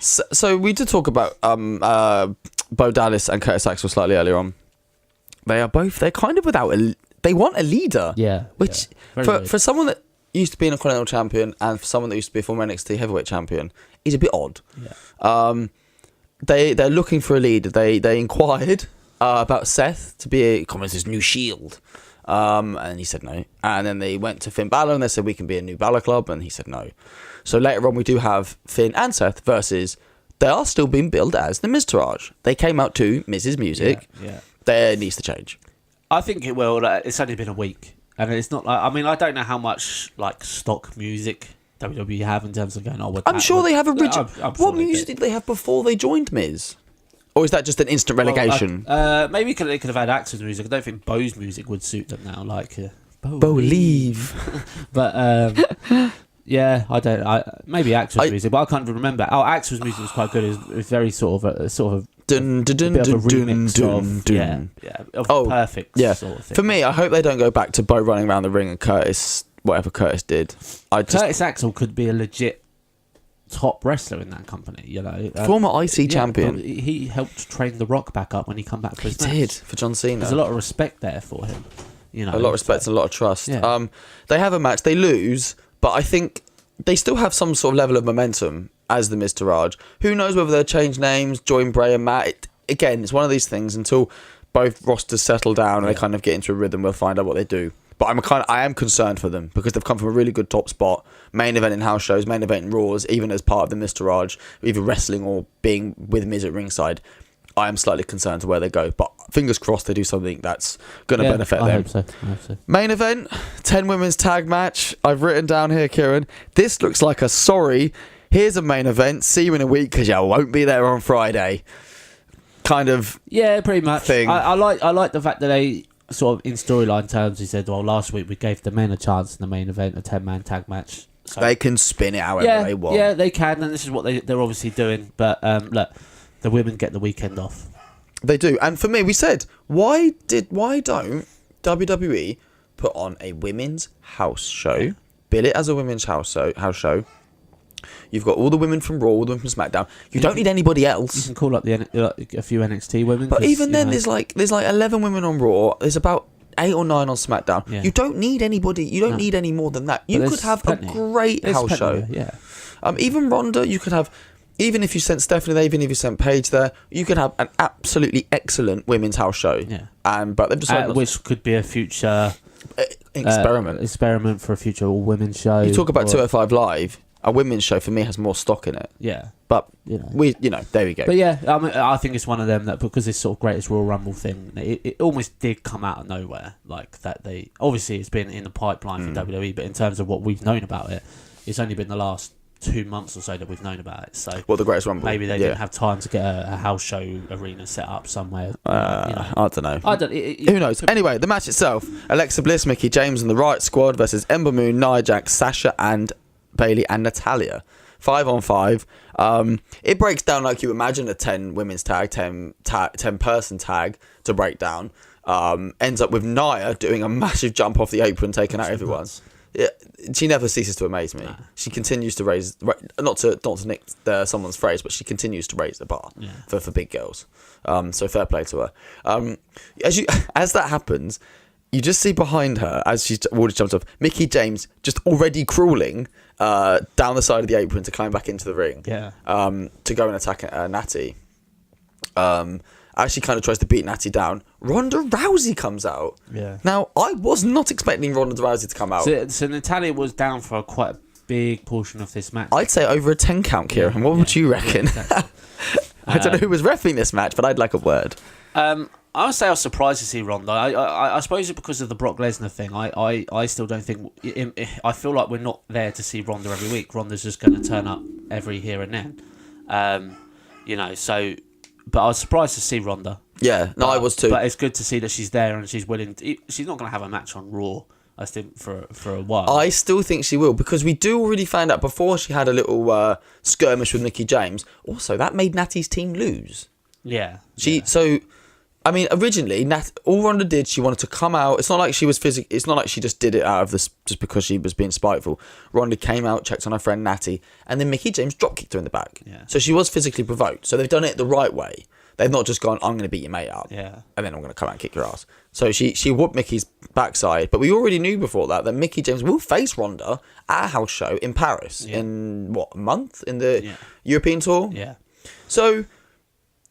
So we did talk about Bo Dallas and Curtis Axel slightly earlier on. They're kind of without they want a leader. Yeah. Which for someone that used to be an Intercontinental champion and for someone that used to be a former NXT heavyweight champion is a bit odd. Yeah. They're looking for a leader. They inquired about Seth to be his new Shield. And he said no. And then they went to Finn Balor and they said we can be a new Balor Club, and he said no. So later on we do have Finn and Seth versus. They are still being billed as the Miztourage. They came out to Mrs. Music. Yeah. There needs to change. I think it will. It's only been a week, and it's not like. I mean, I don't know how much like stock music WWE have in terms of going. I'm sure they have original. I'm sure what music did they have before they joined Miz? Or is that just an instant relegation? Maybe they could have had Axel's music. I don't think Bo's music would suit them now. Like Bo leave. But yeah, maybe Axel's music, but I can't remember. Oh, Axel's music was quite good. It was very sort of dun, dun, dun, a bit of a dun, remix dun, dun. perfect sort of thing. For me, I hope they don't go back to Bo running around the ring and Curtis, whatever Curtis did. Curtis Axel could be a legit top wrestler in that company, you know. Former IC champion. He helped train The Rock back up when he come back for his match. He did, for John Cena. There's a lot of respect there for him. You know, a lot of respect and a lot of trust. Yeah. They have a match, they lose, but I think they still have some sort of level of momentum as the Miztourage. Who knows whether they'll change names, join Bray and Matt. Again, it's one of these things until both rosters settle down and they kind of get into a rhythm, we'll find out what they do. But I am concerned for them because they've come from a really good top spot, main event in house shows, main event in Raws, even as part of the Miztourage, either wrestling or being with Miz at ringside. I am slightly concerned to where they go, but fingers crossed they do something that's going to benefit them. I hope so. Main event, 10 women's tag match. I've written down here, Kieran, this looks like a sorry, here's a main event, see you in a week because you won't be there on Friday kind of pretty much thing. I like the fact that they sort of in storyline terms he said, well, last week we gave the men a chance in the main event, a 10-man tag match. So, they can spin it however they want. Yeah, they can, and this is what they're obviously doing. But look, the women get the weekend off. They do. And for me, we said, why don't WWE put on a women's house show, bill it as a women's house show. You've got all the women from Raw, all the women from SmackDown. You don't need anybody else. You can call up a few NXT women. But even then, there's like 11 women on Raw. There's about 8 or 9 on SmackDown. Yeah. You don't need anybody. You don't need any more than that. You could have a great house show. Yeah. Even Ronda, you could have. Even if you sent Stephanie there, even if you sent Paige there, you could have an absolutely excellent women's house show. Yeah. But they've decided which could be a future experiment for a future all women's show. You talk about 205 Live. A women's show for me has more stock in it. Yeah. But there we go. But yeah, I think it's one of them that because this sort of Greatest Royal Rumble thing, it almost did come out of nowhere. Like that they obviously it's been in the pipeline for WWE, but in terms of what we've known about it, it's only been the last 2 months or so that we've known about it. So the Greatest Rumble? Maybe they didn't have time to get a house show arena set up somewhere. I don't know. Who knows? Anyway, the match itself: Alexa Bliss, Mickie James, and the Riot Squad versus Ember Moon, Nia Jax, Sasha, and Bayley and Natalya. 5-on-5. It breaks down like you imagine a 10 women's tag, 10 person tag to break down. Ends up with Nia doing a massive jump off the apron, taking out everyone. Yeah, she never ceases to amaze me. Nah. She continues to raise, not to nick someone's phrase, but she continues to raise the bar for big girls. So fair play to her. As that happens, you just see behind her as she's already jumped off, Mickie James just already crawling down the side of the apron to climb back into the ring. Yeah. To go and attack Natty. As she kind of tries to beat Natty down, Ronda Rousey comes out. Yeah. Now, I was not expecting Ronda Rousey to come out. So Natalya was down for quite a big portion of this match. I'd say over a 10 count, Kieran. What would you reckon? Yeah, exactly. I don't know who was reffing this match, but I'd like a word. I would say I was surprised to see Ronda. I suppose it's because of the Brock Lesnar thing. I still don't think... I feel like we're not there to see Ronda every week. Ronda's just going to turn up every here and then. So... But I was surprised to see Ronda. Yeah, I was too. But it's good to see that she's there and she's willing... She's not going to have a match on Raw, I think, for a while. I still think she will, because we do already find out before she had a little skirmish with Mickie James. Also, that made Natty's team lose. Yeah. So... I mean, originally, all Ronda did, she wanted to come out. It's not like she was It's not like she just did it out of this just because she was being spiteful. Ronda came out, checked on her friend Natty, and then Mickie James drop kicked her in the back. Yeah. So she was physically provoked. So they've done it the right way. They've not just gone, I'm going to beat your mate up, yeah, and then I'm going to come out and kick your ass. So she whooped Mickey's backside, but we already knew before that Mickie James will face Ronda at a house show in Paris in a month in the European tour. Yeah. So.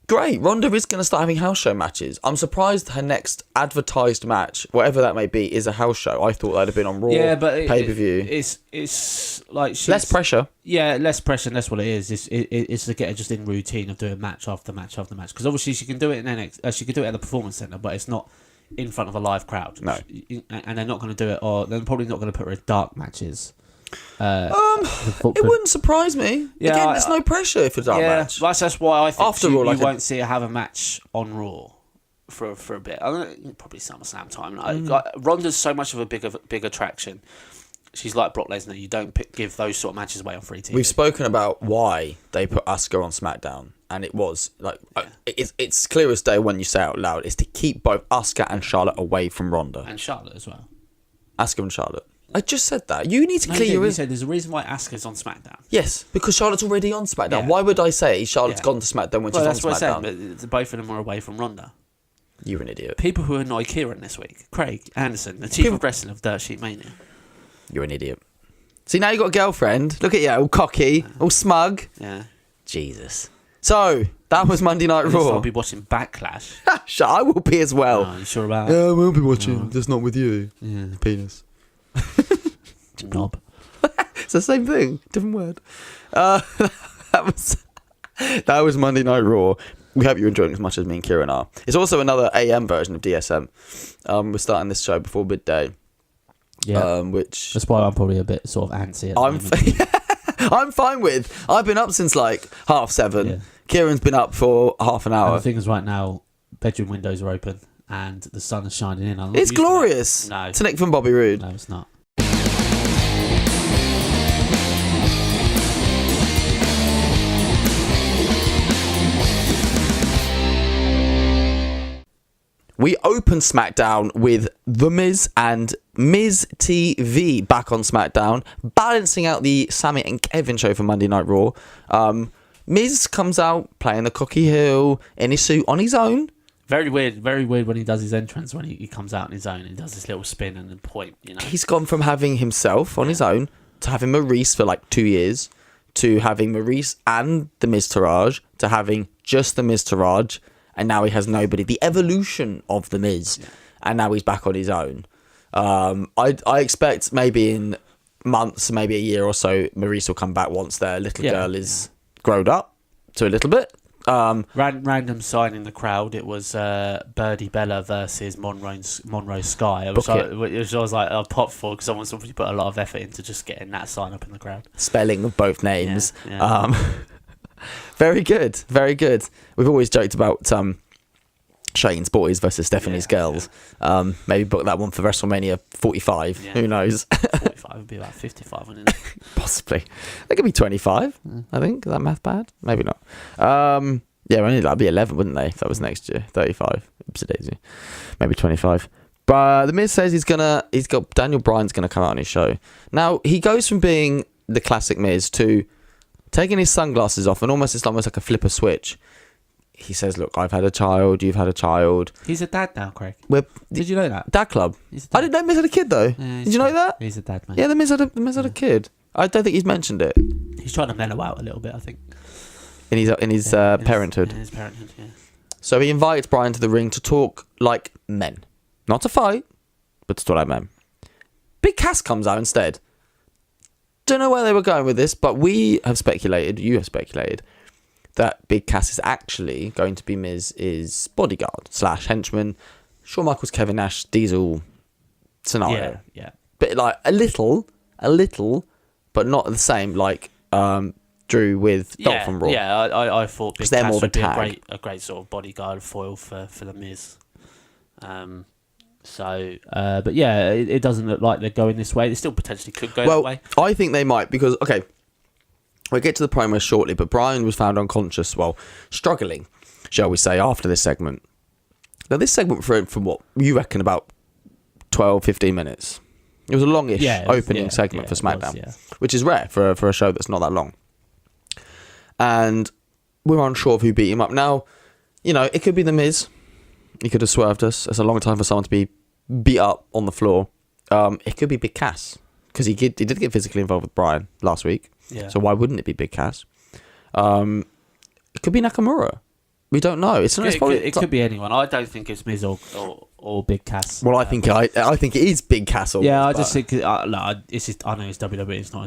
Great, Ronda is going to start having house show matches. I'm surprised her next advertised match, whatever that may be, is a house show. I thought that'd have been on Raw, pay-per-view. It's like less pressure. Yeah, less pressure, and that's what it is. It's to get her just in routine of doing match after match after match. Because obviously she can do it in NXT, she can do it at the Performance Center, but it's not in front of a live crowd. No, and they're not going to do it, or they're probably not going to put her in dark matches. It wouldn't surprise me. Yeah, again, there's no pressure if it's a match. That's why I think After all, you won't see her have a match on Raw for a bit. I mean, probably SummerSlam time. Ronda's so much of a big attraction. She's like Brock Lesnar. You don't give those sort of matches away on free TV. We've spoken about why they put Asuka on SmackDown, and it was like it's clear as day when you say it out loud. It's to keep both Asuka and Charlotte away from Ronda, and Charlotte as well. Asuka and Charlotte. I just said that. You need to clear your... You said there's a reason why Asuka's on SmackDown. Yes, because Charlotte's already on SmackDown. Yeah. Why would I say Charlotte's gone to SmackDown when she's on SmackDown? That's what I said, but both of them are away from Ronda. You're an idiot. People who annoy Kieran this week. Craig Anderson, the chief of wrestling of Dirt Sheet Mania. You're an idiot. See, now you got a girlfriend. Look at you, all cocky, all smug. Yeah. Jesus. So, that was Monday Night Raw. I'll be watching Backlash. I will be as well. Oh, you sure about that? Yeah, I will be watching. Just not with you. Yeah. Penis. Knob. It's the same thing, different word. That was Monday Night Raw. We hope you're enjoying it as much as me and Kieran are. It's also another AM version of DSM. We're starting this show before midday. Yeah, which that's why I'm probably a bit sort of antsy. I'm fine with. I've been up since like 7:30. Yeah. Kieran's been up for half an hour. And the thing is, right now, bedroom windows are open and the sun is shining in. It's glorious. No, it's Nick from Bobby Roode. No, it's not. We open SmackDown with The Miz and Miz TV back on SmackDown, balancing out the Sami and Kevin show for Monday Night Raw. Miz comes out playing the cocky heel in his suit on his own. Very weird when he does his entrance, when he comes out on his own and does this little spin and then point, you know. He's gone from having himself on his own to having Maurice for like 2 years, to having Maurice and the Miz Taraj, to having just the Miz Taraj. And now he has nobody. The evolution of The Miz. Yeah. And now he's back on his own. I expect maybe in months, maybe a year or so, Maurice will come back once their little girl is grown up to a little bit. Random sign in the crowd. It was Birdie Bella versus Monroe Sky. Which I was like, I popped for because someone's obviously put a lot of effort into just getting that sign up in the crowd. Spelling of both names. Yeah. Very good, very good. We've always joked about Shane's boys versus Stephanie's girls. Yeah. Maybe book that one for WrestleMania 45. Yeah. Who knows? 45 would be about 55, wouldn't it? Possibly. It could be 25. I think. Is that math bad? Maybe not. That'd be 11, wouldn't they? If that was next year. 35. Oopsie daisy. Maybe 25. But The Miz says he's got Daniel Bryan's gonna come out on his show. Now he goes from being the classic Miz to taking his sunglasses off, and it's almost like a flip a switch. he says, look, I've had a child, you've had a child. He's a dad now, Craig. Did you know that? Dad club. I didn't know Miz had a kid, though. Yeah, did you know that? He's a dad, mate. Yeah, the Miz had a kid. I don't think he's mentioned it. He's trying to mellow out a little bit, I think. In his parenthood. In his parenthood, yeah. So he invites Bryan to the ring to talk like men. Not to fight, but to talk like men. Big Cass comes out instead. Don't know where they were going with this, but you have speculated, that Big Cass is actually going to be Miz's bodyguard / henchman, Shawn Michaels, Kevin Nash, Diesel scenario. Yeah. But like a little, but not the same like Drew with Dolph from Raw. Yeah, I thought Big Cass would be a great sort of bodyguard foil for the Miz. But yeah, it doesn't look like they're going this way. They still potentially could go that way. I think they might because, okay, we'll get to the promo shortly, but Bryan was found unconscious, struggling, shall we say, after this segment. Now, this segment from what you reckon about 12, 15 minutes. It was a longish opening segment for SmackDown, which is rare for a show that's not that long. And we're unsure of who beat him up. Now, it could be The Miz. He could have swerved us. It's a long time for someone to be beat up on the floor. It could be Big Cass because he did get physically involved with Bryan last week. Yeah. So why wouldn't it be Big Cass? It could be Nakamura. We don't know. It could be anyone. I don't think it's Miz or Big Cass. Well, I think it is Big Cass. I just think it's just, I know it's WWE. It's not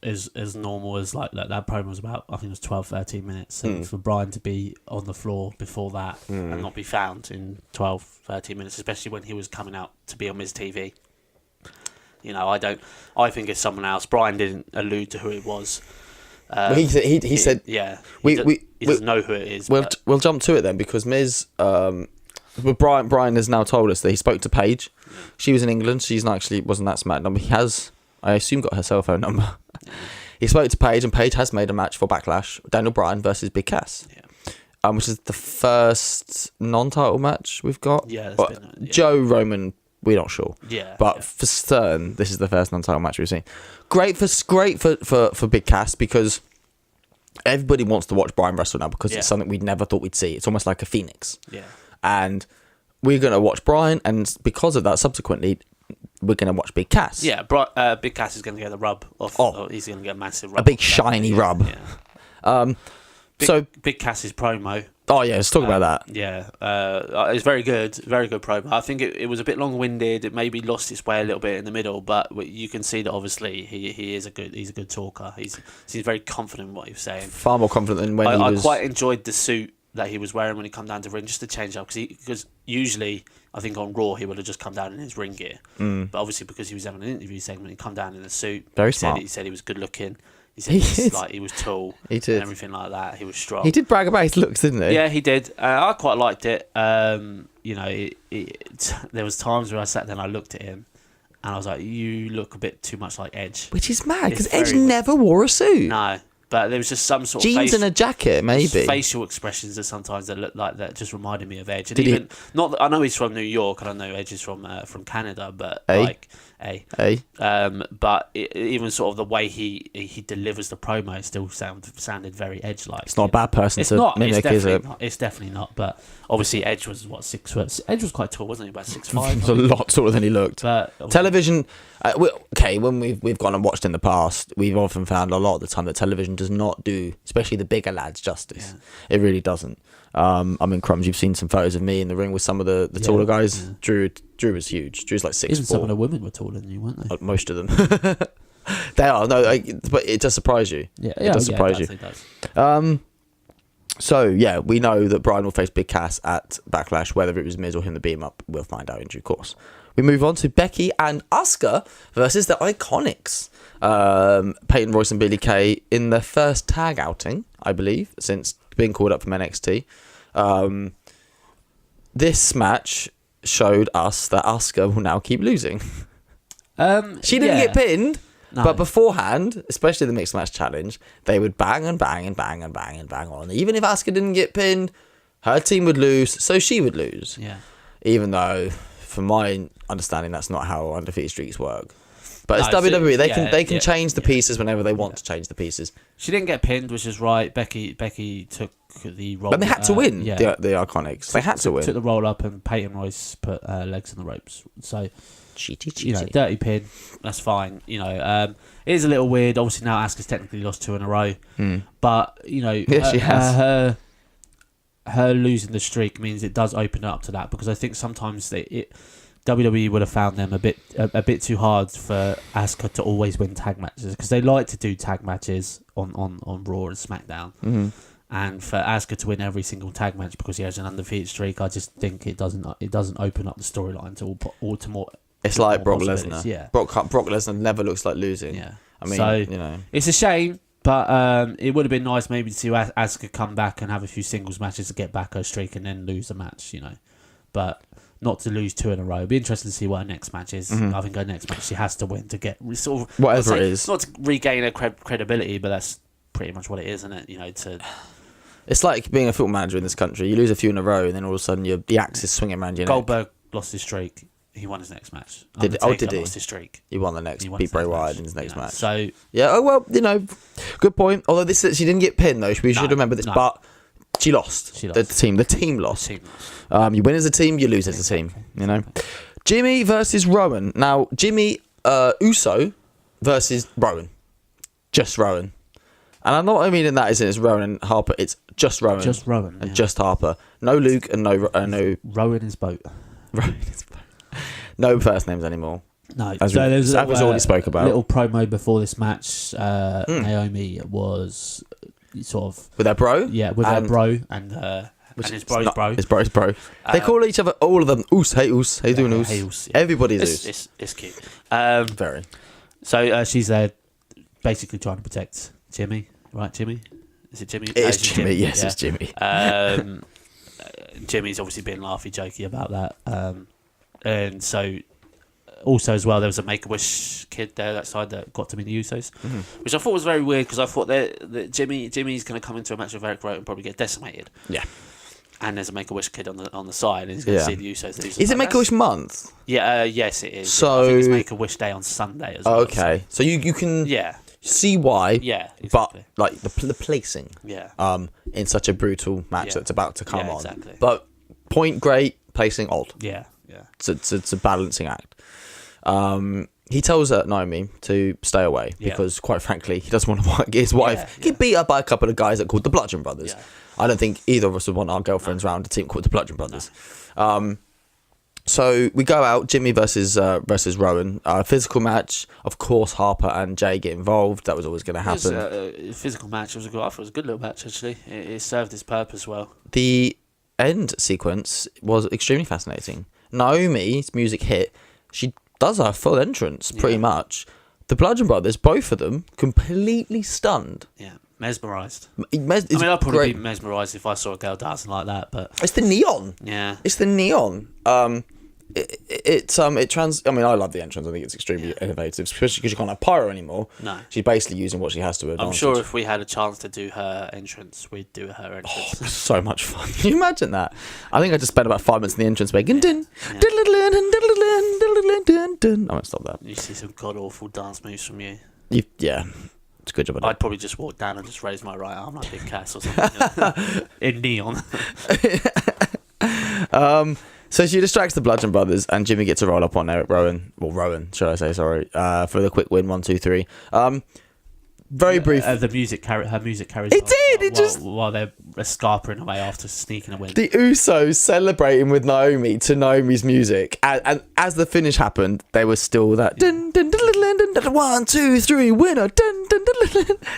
as normal as like that promo was about. I think it was 12, 13 minutes. So for Bryan to be on the floor before that and not be found in 12, 13 minutes, especially when he was coming out to be on Miz TV. I think it's someone else. Bryan didn't allude to who it was. He said, yeah. He doesn't know who it is. We'll jump to it then because Miz. But Bryan has now told us that he spoke to Paige. She was in England. She's not actually wasn't that SmackDown. He has, I assume, got her cell phone number. He spoke to Paige, and Paige has made a match for Backlash: Daniel Bryan versus Big Cass. Yeah. Which is the first non-title match we've got. Yeah. Joe Roman, we're not sure. Yeah. But for certain, this is the first non-title match we've seen. Great for Big Cass because everybody wants to watch Bryan wrestle now because it's something we'd never thought we'd see. It's almost like a phoenix. Yeah. And we're going to watch Bryan, and because of that, subsequently, we're going to watch Big Cass. Yeah, Big Cass is going to get the rub off. He's going to get a massive rub. A big shiny rub. Yeah. Big Cass's promo. Oh yeah, let's talk about that. Yeah, it's very good promo. I think it was a bit long-winded. It maybe lost its way a little bit in the middle, but you can see that obviously he's a good talker. He's very confident in what he was saying. Far more confident than when I quite enjoyed the suit that he was wearing when he come down to ring, just to change up, because usually I think on Raw he would have just come down in his ring gear, but obviously because he was having an interview segment, he come down in a suit. Very smart. He said he was good looking. He said he was tall and everything like that. He was strong. He did brag about his looks, didn't he? Yeah, he did. I quite liked it. There was times where I sat there and I looked at him and I was like, you look a bit too much like Edge. Which is mad, because Edge never wore a suit. No. But there was just some sort of jeans and a jacket, maybe facial expressions that sometimes that looked like that just reminded me of Edge. And I know he's from New York, and I know Edge is from Canada, but but even sort of the way he delivers the promo still sounded very Edge-like. It's not a bad person to mimic, is it? It's definitely not. But obviously, Edge was 6 foot. Edge was quite tall, wasn't he? About 6'5". He was a lot taller than he looked. But television. When we've gone and watched in the past, we've often found a lot of the time that television does not do, especially the bigger lads, justice. Yeah. It really doesn't. Crumbs, you've seen some photos of me in the ring with some of the taller guys. Yeah. Drew was huge. Drew's like 6'4". Even some of the women were taller than you, weren't they? Most of them. They are. No, but it does surprise you. Yeah, it does surprise you. It does. So, yeah, we know that Bryan will face Big Cass at Backlash. Whether it was Miz or him to beat him up, we'll find out in due course. We move on to Becky and Asuka versus the Iconics. Peyton Royce and Billie Kay in their first tag outing, I believe, since being called up from NXT. This match showed us that Asuka will now keep losing. She didn't get pinned. No. But beforehand, especially the Mixed Match Challenge, they would bang and bang and bang and bang and bang on. Even if Asuka didn't get pinned, her team would lose, so she would lose. Yeah. Even though, from my understanding, that's not how undefeated streaks work. But it's WWE. They can change the pieces whenever they want to change the pieces. She didn't get pinned, which is right. Becky took the roll. But they had to win. The Iconics. They had to win. Took the roll up, and Peyton Royce put legs in the ropes. So, cheaty. Dirty pin. That's fine. It is a little weird. Obviously now Asuka's technically lost 2 in a row, but she has. Her losing the streak means it does open up to that, because I think sometimes WWE would have found them a bit too hard for Asuka to always win tag matches, because they like to do tag matches on Raw and SmackDown. Mm-hmm. And for Asuka to win every single tag match because he has an undefeated streak, I just think it doesn't open up the storyline to more. It's like Brock Lesnar. Yeah, Brock Lesnar never looks like losing. Yeah, I mean, it's a shame. But it would have been nice maybe to see Asuka come back and have a few singles matches to get back her streak and then lose a match, But not to lose 2 in a row. It'd be interesting to see what her next match is. I think her next match she has to win to get sort of whatever it is. Not to regain her credibility, but that's pretty much what it is, isn't it? It's like being a football manager in this country. You lose a few in a row, and then all of a sudden the axe is swinging around your neck. Goldberg lost his streak. He won his next match. Did he? Lost his streak. He won the next. Beat Bray Wyatt in his next match. So yeah. Oh well, good point. Although she didn't get pinned though. We should remember this. No. But she lost. The team lost. You win as a team, you lose as a team. Jimmy versus Rowan. Now Jimmy Uso versus Rowan. Just Rowan. And I'm not meaning that it's Rowan and Harper. It's just Rowan. Just Rowan. And just Harper. No Luke and no. Rowan is boat. Rowan is boat. No first names anymore. No. As was already spoke about. Little promo before this match. Naomi was sort of with her bro. Yeah, with her bro and his bro's bro. His bro's bro. They call each other, all of them, Oos. Hey Oos. How you doing, Oos? Hey Oos. Yeah. Everybody's Oos. It's cute. Very. So she's there, basically trying to protect Jimmy. Right, Jimmy? Is it Jimmy? It is Jimmy. Yes, it's Jimmy. Jimmy's obviously being laughy jokey about that. And so, also as well, there was a Make-A-Wish kid there that side that got to meet the Usos, which I thought was very weird, because I thought that Jimmy's going to come into a match with Eric Rowan and probably get decimated. Yeah. And there's a Make-A-Wish kid on the side, and he's going to see the Usos. Is it Make-A-Wish month? Yeah, yes it is. So I think it's Make-A-Wish Day on Sunday as well. Okay, so you can see why. Yeah, exactly. But like the placing. Yeah. In such a brutal match that's about to come on. Exactly. But point great, placing odd. Yeah. It's a balancing act. He tells Naomi to stay away because, quite frankly, he doesn't want to work his wife. Get beat up by a couple of guys that are called the Bludgeon Brothers. Yeah. I don't think either of us would want our girlfriends around a team called the Bludgeon Brothers. No. So we go out, Jimmy versus Rowan. Physical match. Of course, Harper and Jay get involved. That was always going to happen. It was a physical match. I thought it was a good little match, actually. It served its purpose well. The end sequence was extremely fascinating. Naomi's music hit. She does her full entrance, pretty much. The Bludgeon Brothers, both of them, completely stunned. Yeah, mesmerised. I'd probably be mesmerised if I saw a girl dancing like that, but... It's the neon. Yeah. It's the neon. I love the entrance. I think it's extremely innovative, especially because you can't have pyro anymore. No. She's basically using what she has to her advantage. I'm sure if we had a chance to do her entrance, we'd do her entrance. Oh, so much fun. Can you imagine that? I think I just spent about 5 minutes in the entrance making I won't stop that. You see some god-awful dance moves from you. Yeah. It's a good job. I'd probably just walk down and just raise my right arm like Big Cass or something. In neon. So she distracts the Bludgeon Brothers, and Jimmy gets a roll up on Eric Rowan. Well, Rowan, should I say? Sorry, for the quick win. 1, 2, 3. Very brief. Her music carries. While they're scarpering away after sneaking a win. The Usos celebrating with Naomi to Naomi's music, and as the finish happened, they were still that 1, 2, 3 winner.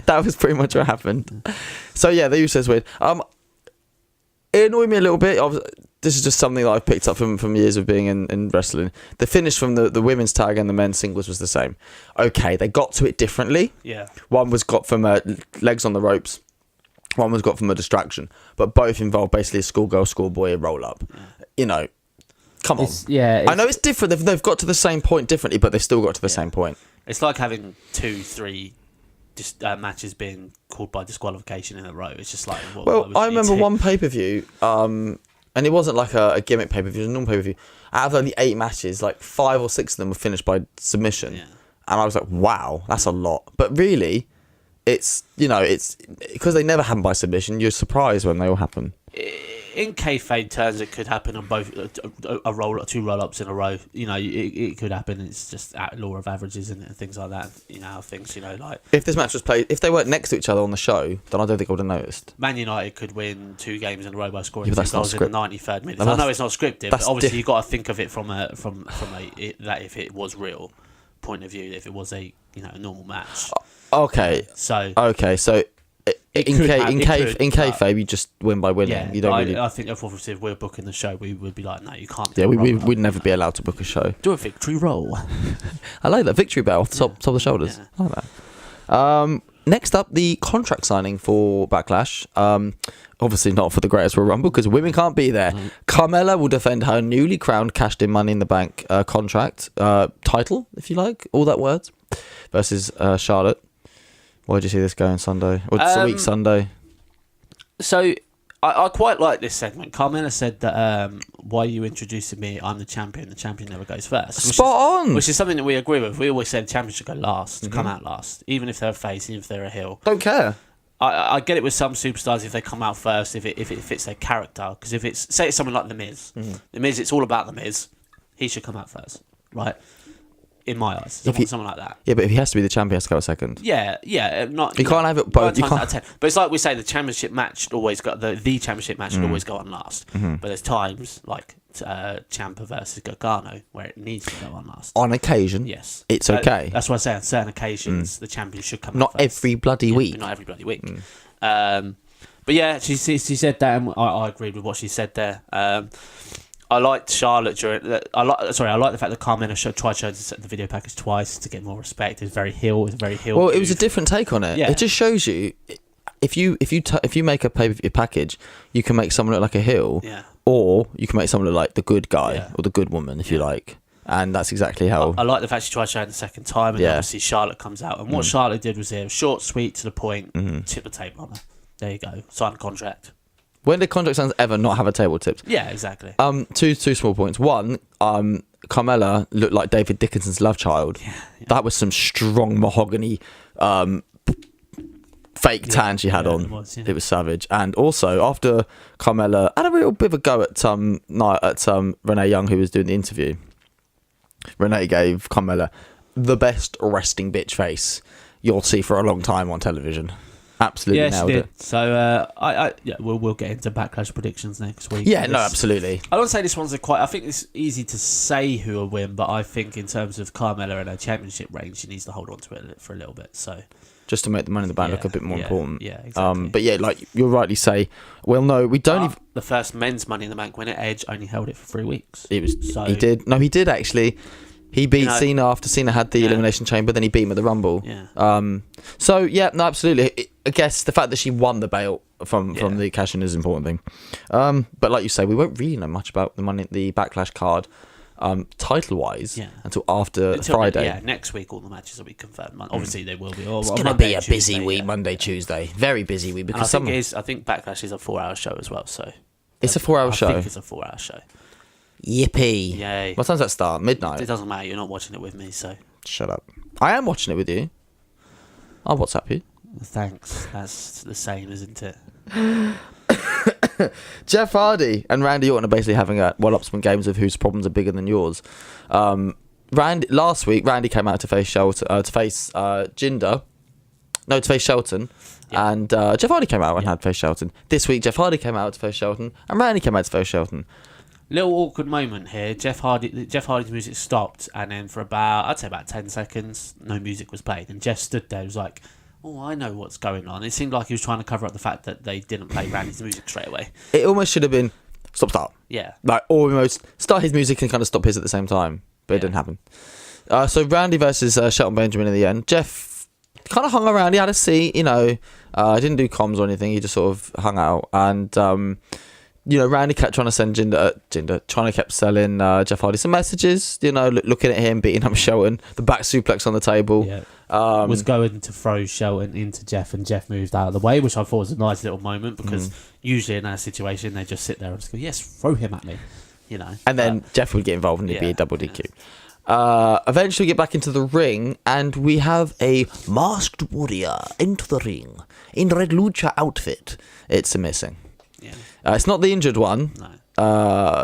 That was pretty much what happened. So yeah, the Usos win. It annoyed me a little bit. This is just something that I've picked up from years of being in wrestling. The finish from the women's tag and the men's singles was the same. Okay, they got to it differently. Yeah. One was got from legs on the ropes. One was got from a distraction. But both involved basically a schoolboy roll up. Yeah. Come on. I know it's different. They've got to the same point differently, but they've still got to the same point. It's like having 2, 3 matches being called by disqualification in a row. It's just like... I remember one pay-per-view... and it wasn't like a gimmick pay-per-view, it was a normal pay-per-view. Out of only 8 matches, like 5 or 6 of them were finished by submission. Yeah. And I was like, wow, that's a lot. But really, it's it's because they never happen by submission. You're surprised when they all happen. In kayfabe terms, it could happen on both two roll-ups in a row. It could happen. It's just law of averages and things like that. How things, like... If this match was played... If they weren't next to each other on the show, then I don't think I would have noticed. Man United could win 2 games in a row by scoring 2 goals in the 93rd minute. I know it's not scripted, but obviously you've got to think of it from a that if it was real point of view, if it was a normal match. Okay. So... In kayfabe, you just win by winning. Yeah, you don't really... I think if we're booking the show, we would be like, no, you can't. Yeah, we'd never be allowed to book a show. Do a victory roll. I like that victory bell off the top of the shoulders. Yeah. I like that. Next up, the contract signing for Backlash. Obviously not for the Greatest Royal Rumble because women can't be there. Carmella will defend her newly crowned cashed-in Money in the Bank contract title, if you like, all that words, versus Charlotte. Why did you see this going Sunday? What's the week Sunday? So, I quite like this segment. Carmella said that, why are you introducing me? I'm the champion. The champion never goes first. Spot on! Which is something that we agree with. We always said the champion should go last, come out last. Even if they're a face, even if they're a heel. Don't care. I get it with some superstars if they come out first, if it fits their character. Because if it's, say it's someone like The Miz. The Miz, it's all about The Miz. He should come out first, right? In my eyes, someone like that. Yeah, but if he has to be the champion, he has to go a second. Yeah. Not you can't have it both. You can't. But it's like we say, the championship match should always go. The championship match should always go on last. But there's times like Ciampa versus Gargano where it needs to go on last. On occasion, yes, it's okay. That's what I say. On certain occasions, the champion should come. Not out first. every bloody week. Not every bloody week. But yeah, she said that, and I agreed with what she said there. I liked Charlotte I like the fact that Carmella tried showing the video package twice to get more respect. It's very heel. Well, it was a different take on it. Yeah. It just shows you if you make a pay-per-view package, you can make someone look like a heel, or you can make someone look like the good guy or the good woman, if you like. And that's exactly how... I like the fact she tried showing the second time, and obviously Charlotte comes out. And what Charlotte did was short, sweet, to the point, tip the table on her. There you go. Sign a contract. When did contract signs ever not have a table tipped? Yeah, exactly. Two small points. One, Carmella looked like David Dickinson's love child. Yeah. That was some strong mahogany fake tan she had on. It was savage. And also, after Carmella had a real bit of a go at Renee Young, who was doing the interview, Renee gave Carmella the best resting bitch face you'll see for a long time on television. Absolutely nailed it. So we'll get into Backlash predictions next week. Yeah, no, absolutely. I don't say this one's I think it's easy to say who will win, but I think in terms of Carmella and her championship reign, she needs to hold on to it for a little bit. So just to make the Money in the Bank look a bit more important. Yeah, exactly. But yeah, like you'll rightly say, well, no, we don't. The first men's Money in the Bank winner, Edge, only held it for 3 weeks. He did. No, he did actually. He beat Cena after Cena had the Elimination Chamber, then he beat him at the Rumble. Yeah. So yeah, no, absolutely. I guess the fact that she won the belt from the cash-in is an important thing. But like you say, we won't really know much about the Backlash card, title-wise, until after Friday. Yeah, next week all the matches will be confirmed. Obviously they will be. It's going to be a busy week, Monday, Tuesday, very busy week because I think Backlash is a 4-hour show as well. So it's a 4-hour show. I think it's a 4-hour show. Yippee! Yay! What time does that start? Midnight. It doesn't matter. You're not watching it with me, so shut up. I am watching it with you. I'll WhatsApp you. Thanks. That's the same, isn't it? Jeff Hardy and Randy Orton are basically having a one-upsman games of whose problems are bigger than yours. Last week, Randy came out to face Jinder. No, to face Shelton. Yeah. And Jeff Hardy came out and had to face Shelton. This week, Jeff Hardy came out to face Shelton, and Randy came out to face Shelton. Little awkward moment here. Jeff Hardy's music stopped, and then for about 10 seconds, no music was played. And Jeff stood there, was like, "Oh, I know what's going on." It seemed like he was trying to cover up the fact that they didn't play Randy's music straight away. It almost should have been stop. Yeah, like almost start his music and kind of stop his at the same time, but it didn't happen. So Randy versus Shelton Benjamin in the end. Jeff kind of hung around. He had a seat, didn't do comms or anything. He just sort of hung out and. Randy kept trying to send Jinder kept selling Jeff Hardy some messages, looking at him, beating up Shelton, the back suplex on the table. Yeah. Was going to throw Shelton into Jeff, and Jeff moved out of the way, which I thought was a nice little moment, because usually in that situation, they just sit there and just go, yes, throw him at me, And then Jeff would get involved and it'd be a double DQ. Eventually get back into the ring, and we have a masked warrior into the ring in red lucha outfit. It's Samir Singh. Yeah. It's not the injured one. No.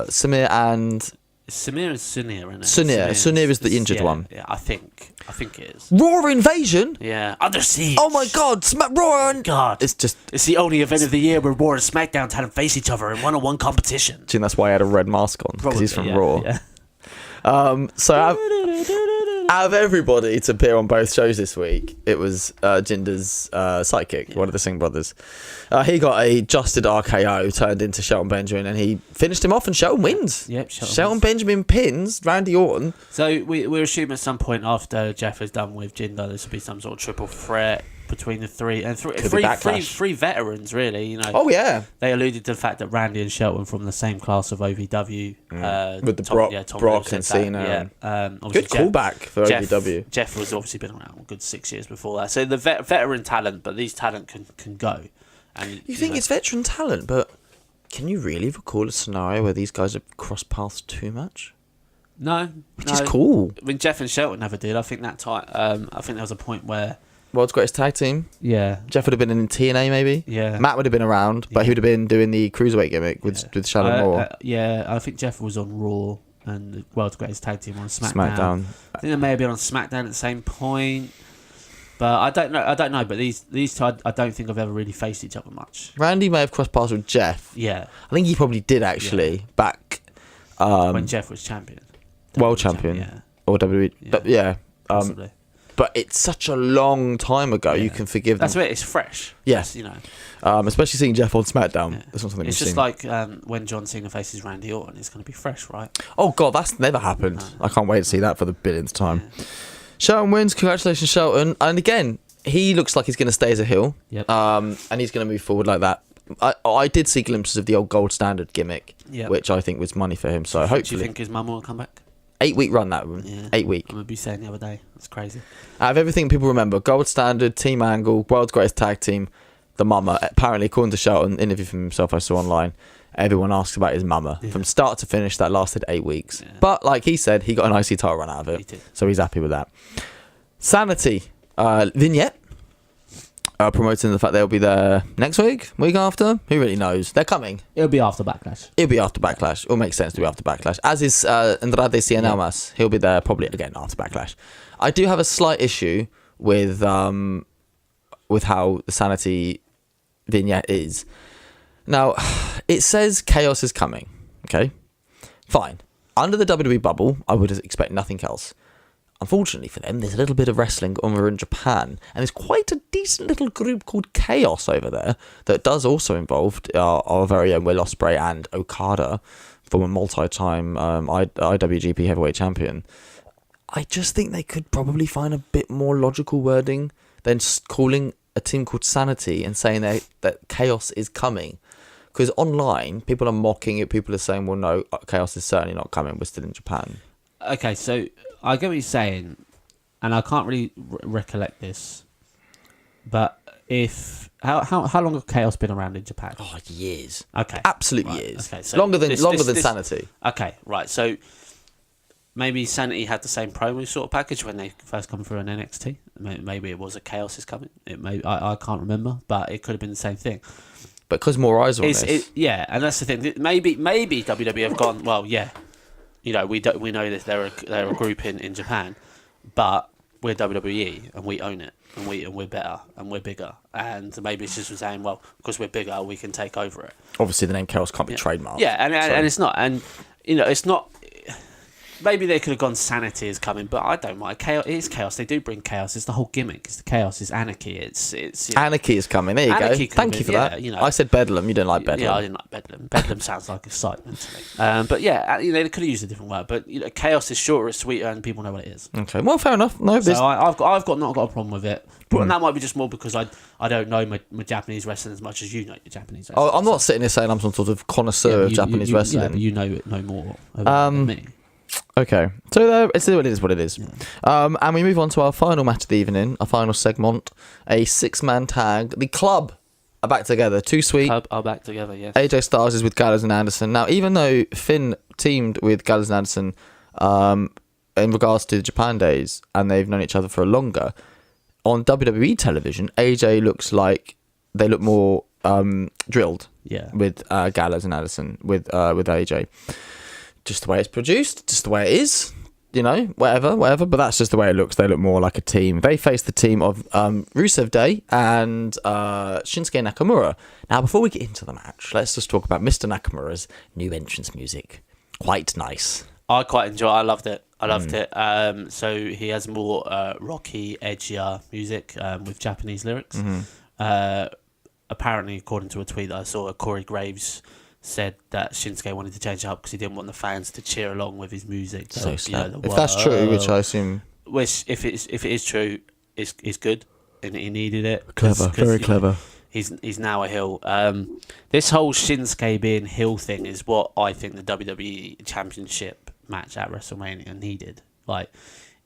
Samir and... Samir and Sunir, isn't it? Sunir is the injured one. Yeah, I think it is. Raw Invasion? Yeah. Under Siege. Oh my god, Raw and... God. It's the only event of the year where Raw and Smackdown had to face each other in one-on-one competition. Do you think that's why he had a red mask on? Because he's from Raw. Yeah. So out of everybody to appear on both shows this week, it was Jinder's sidekick, one of the Singh brothers. He got a adjusted RKO turned into Shelton Benjamin, and he finished him off, and Shelton wins. Yep, Shelton Benjamin pins Randy Orton. So we're assuming at some point after Jeff is done with Jinder, this will be some sort of triple threat between the three three veterans, really. You know. Oh yeah. They alluded to the fact that Randy and Shelton from the same class of OVW. With the Brock and Cena. Yeah. Good callback for OVW. Jeff was obviously been around a good 6 years before that. So the veteran talent, but these talent can go. And you think it's veteran talent, but can you really recall a scenario where these guys have crossed paths too much? No, which is cool. I mean, Jeff and Shelton never did. I think that time. I think there was a point where World's Greatest Tag Team. Yeah, Jeff would have been in TNA maybe. Yeah, Matt would have been around, but he would have been doing the cruiserweight gimmick with Shannon Moore. Yeah, I think Jeff was on Raw and the World's Greatest Tag Team on SmackDown. I think they may have been on SmackDown at the same point. But I don't know. But these two, I don't think I've ever really faced each other much. Randy may have crossed paths with Jeff. Yeah, I think he probably did actually back when Jeff was champion, world champion, or WWE. Yeah. But yeah, possibly. But it's such a long time ago. You can forgive them. That's why it's fresh. Yes, you know. Especially seeing Jeff on SmackDown. Yeah. That's not something it's just like when John Cena faces Randy Orton. It's going to be fresh, right? Oh god, that's never happened. No. I can't wait to see that for the billionth time. Yeah. Shelton wins. Congratulations, Shelton. And again, he looks like he's going to stay as a heel. Yep. And he's going to move forward like that. I did see glimpses of the old gold standard gimmick, which I think was money for him. So hopefully, do you think his mum will come back? 8-week run, that one. Yeah. 8 week. I'm going to be saying the other day. That's crazy. Out of everything people remember, gold standard, Team Angle, World's Greatest Tag Team, the mama. Apparently, according to Shelton, interview from himself I saw online, everyone asks about his mama. Yeah. From start to finish, that lasted 8 weeks. Yeah. But like he said, he got an IC title run out of it. He did. So he's happy with that. Sanity vignette. Promoting the fact they'll be there next week after. Who really knows? They're coming. It'll be after Backlash. It'll make sense to be after Backlash. As is Andrade Cien Almas. He'll be there probably again after Backlash. I do have a slight issue with how the Sanity vignette is. Now, it says chaos is coming. Okay, fine. Under the WWE bubble, I would expect nothing else. Unfortunately for them, there's a little bit of wrestling over in Japan, and there's quite a decent little group called Chaos over there that does also involve our very own Will Ospreay and Okada, former multi-time IWGP heavyweight champion. I just think they could probably find a bit more logical wording than calling a team called Sanity and saying that Chaos is coming. Because online, people are mocking it. People are saying, well, no, Chaos is certainly not coming. We're still in Japan. Okay, so I get what you're saying, and I can't really recollect this. But how long have Chaos been around in Japan? Oh, years. Okay, absolute years. Okay, so longer than Sanity. Okay, right. So maybe Sanity had the same promo sort of package when they first come through on NXT. Maybe it was a Chaos is coming. I can't remember, but it could have been the same thing. But because more eyes on this, yeah, and that's the thing. Maybe WWE have gone, well, yeah. You know, we know that they're a group in Japan, but we're WWE and we own it and we're better and we're bigger, and maybe it's just saying, well, because we're bigger, we can take over it. Obviously, the name Chaos can't be trademarked. Yeah, and it's not, and you know, it's not. Maybe they could have gone Sanity is coming, but I don't mind. Chaos, it is Chaos. They do bring chaos. It's the whole gimmick. It's the chaos. It's anarchy. It's anarchy is coming. There you go. Thank you for that. You know, I said Bedlam. You didn't like Bedlam. Yeah, I didn't like Bedlam. Bedlam sounds like excitement to me. But yeah, you know, they could have used a different word. But you know, chaos is shorter, it's sweeter, and people know what it is. Okay, well, fair enough. No, so I've not got a problem with it. But that might be just more because I don't know my Japanese wrestling as much as you know your Japanese wrestling. I'm not sitting here saying I'm some sort of connoisseur of Japanese wrestling. Yeah, but you know more than me. Okay, so it is what it is. Yeah. And we move on to our final match of the evening, our final segment, a 6-man tag. The Club are back together. Too Sweet. Club are back together, yes. AJ Styles is with Gallows and Anderson. Now, even though Finn teamed with Gallows and Anderson, in regards to the Japan days, and they've known each other for longer. On WWE television, AJ looks like they look more drilled. Yeah. With Gallows and Addison, with AJ, just the way it's produced, just the way it is. You know, whatever. But that's just the way it looks. They look more like a team. They face the team of Rusev Day and Shinsuke Nakamura. Now, before we get into the match, let's just talk about Mr. Nakamura's new entrance music. Quite nice. I quite enjoy it. I loved it. So he has more rocky, edgier music with Japanese lyrics. Apparently, according to a tweet that I saw, Corey Graves said that Shinsuke wanted to change it up because he didn't want the fans to cheer along with his music. So sad. If that's true, which I assume... Which, if it is true, is good, and he needed it. Clever, very clever. He's now a heel. This whole Shinsuke being heel thing is what I think the WWE Championship match at WrestleMania needed. Like,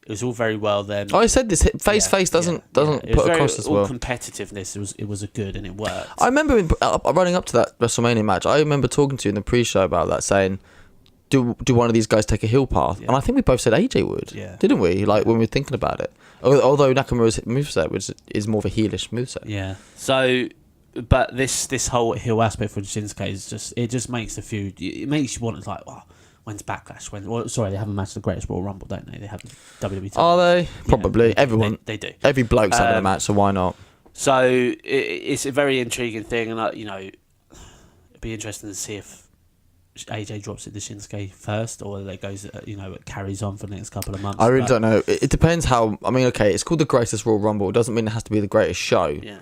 it was all very well then. I said this face doesn't put across as well. All competitiveness. It was a good and it worked. I remember running up to that WrestleMania match. I remember talking to you in the pre-show about that, saying, "Do one of these guys take a heel path?" Yeah. And I think we both said AJ would, didn't we? Like when we were thinking about it. Although Nakamura's moveset, which is more of a heelish moveset. Yeah. So, but this whole heel aspect for Shinsuke just makes the feud. It makes you want to like, oh, when's Backlash? They have a match at the Greatest Royal Rumble, don't they? They have WWE. Are they? Probably. Yeah, everyone. They do. Every bloke's having a match, so why not? So it's a very intriguing thing, and it'd be interesting to see if AJ drops it to Shinsuke first, or it goes, it carries on for the next couple of months. I really don't know. It depends how. I mean, okay, it's called the Greatest Royal Rumble. It doesn't mean it has to be the greatest show. Yeah.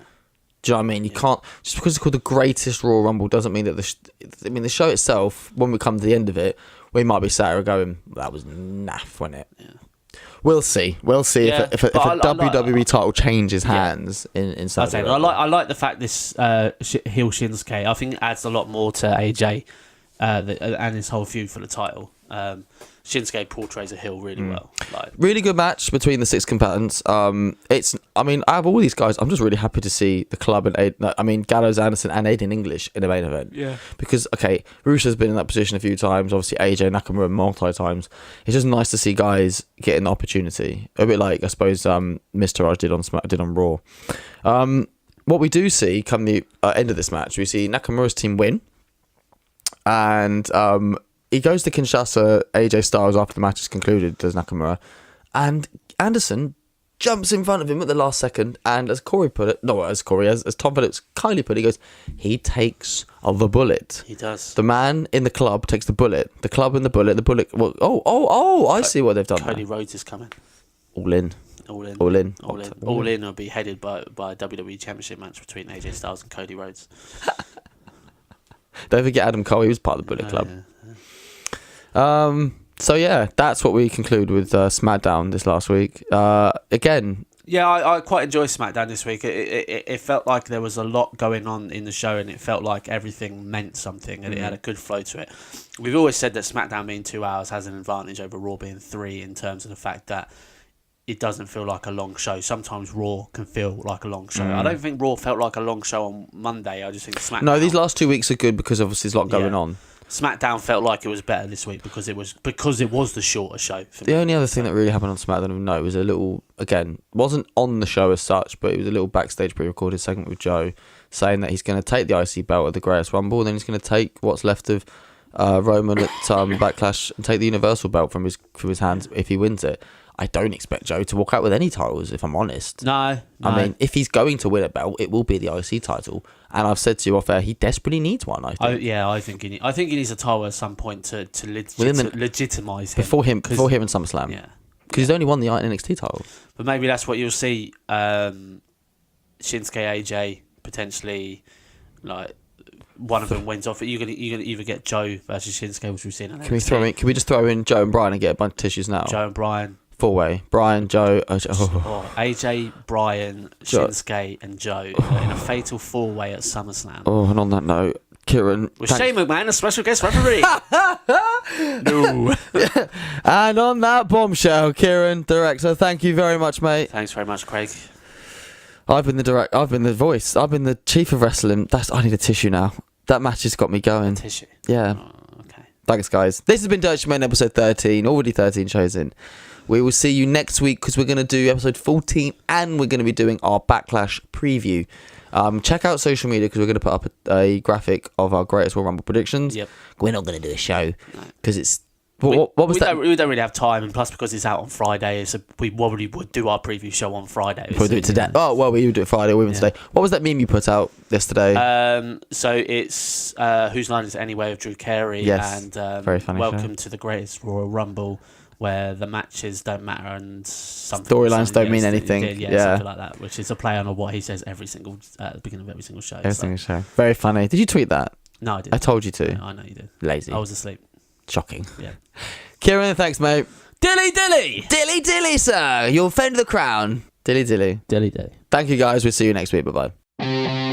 Do you know what I mean? You can't, just because it's called the Greatest Royal Rumble doesn't mean that the show itself, when we come to the end of it, we might be sat here going, that was naff, wasn't it? Yeah. We'll see. If a WWE title changes hands in Saudi Arabia. I like the fact this heel Shinsuke, I think it adds a lot more to AJ and his whole feud for the title. Shinsuke portrays a heel really well. Really good match between the 6 combatants. Out of all these guys, I'm just really happy to see the club and Gallows, Anderson and Aiden English in the main event. Yeah. Because, okay, Rusev's been in that position a few times, obviously AJ Nakamura multiple times. It's just nice to see guys getting the opportunity. A bit like, I suppose, Mr. Raj did on Raw. What we do see come the end of this match, we see Nakamura's team win. And he goes to Kinshasa, AJ Styles, after the match is concluded, does Nakamura. And Anderson jumps in front of him at the last second. And as Tom Phillips kindly put it, he goes, he takes the bullet. He does. The man in the club takes the bullet. The club and the bullet. I see what they've done. Cody Rhodes is coming. All in. All in will be headed by a WWE Championship match between AJ Styles and Cody Rhodes. Don't forget Adam Cole, he was part of the Bullet Club. Yeah. So yeah, that's what we conclude with SmackDown this last week. Again, yeah, I quite enjoyed SmackDown this week. It felt like there was a lot going on in the show, and it felt like everything meant something, and it had a good flow to it. We've always said that SmackDown being 2 hours has an advantage over Raw being 3 in terms of the fact that it doesn't feel like a long show. Sometimes Raw can feel like a long show. I don't think Raw felt like a long show on Monday. I just think SmackDown... No, these last 2 weeks are good because obviously there's a lot going on. SmackDown felt like it was better this week because it was the shorter show. The only other thing that really happened on SmackDown of note was a little, again, wasn't on the show as such, but it was a little backstage pre-recorded segment with Joe saying that he's going to take the IC belt at the Greatest Rumble, and then he's going to take what's left of Roman at Backlash and take the Universal belt from his hands if he wins it. I don't expect Joe to walk out with any titles, if I'm honest. No. I mean, if he's going to win a belt, it will be the IC title. And I've said to you off air, he desperately needs one, I think. I think he needs a title at some point to legitimise him. Before him and SummerSlam. Yeah. Because he's only won the NXT title. But maybe that's what you'll see. Shinsuke AJ, potentially, like... one of them wins off it. You're gonna either get Joe versus Shinsuke, which we've seen. Can we just throw in Joe and Brian and get a bunch of tissues now? Joe and Brian. 4-way. Brian, Joe. AJ, Brian, Shinsuke, and Joe in a fatal 4-way at SummerSlam. Oh, and on that note, Kieran. With Shane McMahon, a special guest referee. No. And on that bombshell, Kieran, director, thank you very much, mate. Thanks very much, Craig. I've been the voice. I've been the chief of wrestling. I need a tissue now. That match has got me going. A tissue? Yeah. Oh, okay. Thanks, guys. This has been Dirty Men episode 13. Already 13 shows in. We will see you next week because we're going to do episode 14 and we're going to be doing our Backlash preview. Check out social media because we're going to put up a graphic of our greatest Royal Rumble predictions. Yep. We're not going to do a show because it's... We don't really have time, and plus because it's out on Friday, so we probably would do our preview show on Friday. We'll do it today. Oh, well, we would do it Friday, Women's Day. What was that meme you put out yesterday? So it's Whose Line Is It Anyway with Drew Carey, and very funny Welcome to the Greatest Royal Rumble, where the matches don't matter and storylines don't mean anything. Something like that, which is a play on what he says at the beginning of every single show. Single show. Very funny. Did you tweet that? No, I didn't. I told you to. I know you did. Lazy. I was asleep. Shocking. Yeah. Kieran, thanks, mate. Dilly dilly! Dilly dilly, sir! You'll fend the crown. Dilly dilly. Dilly dilly. Thank you, guys. We'll see you next week. Bye-bye.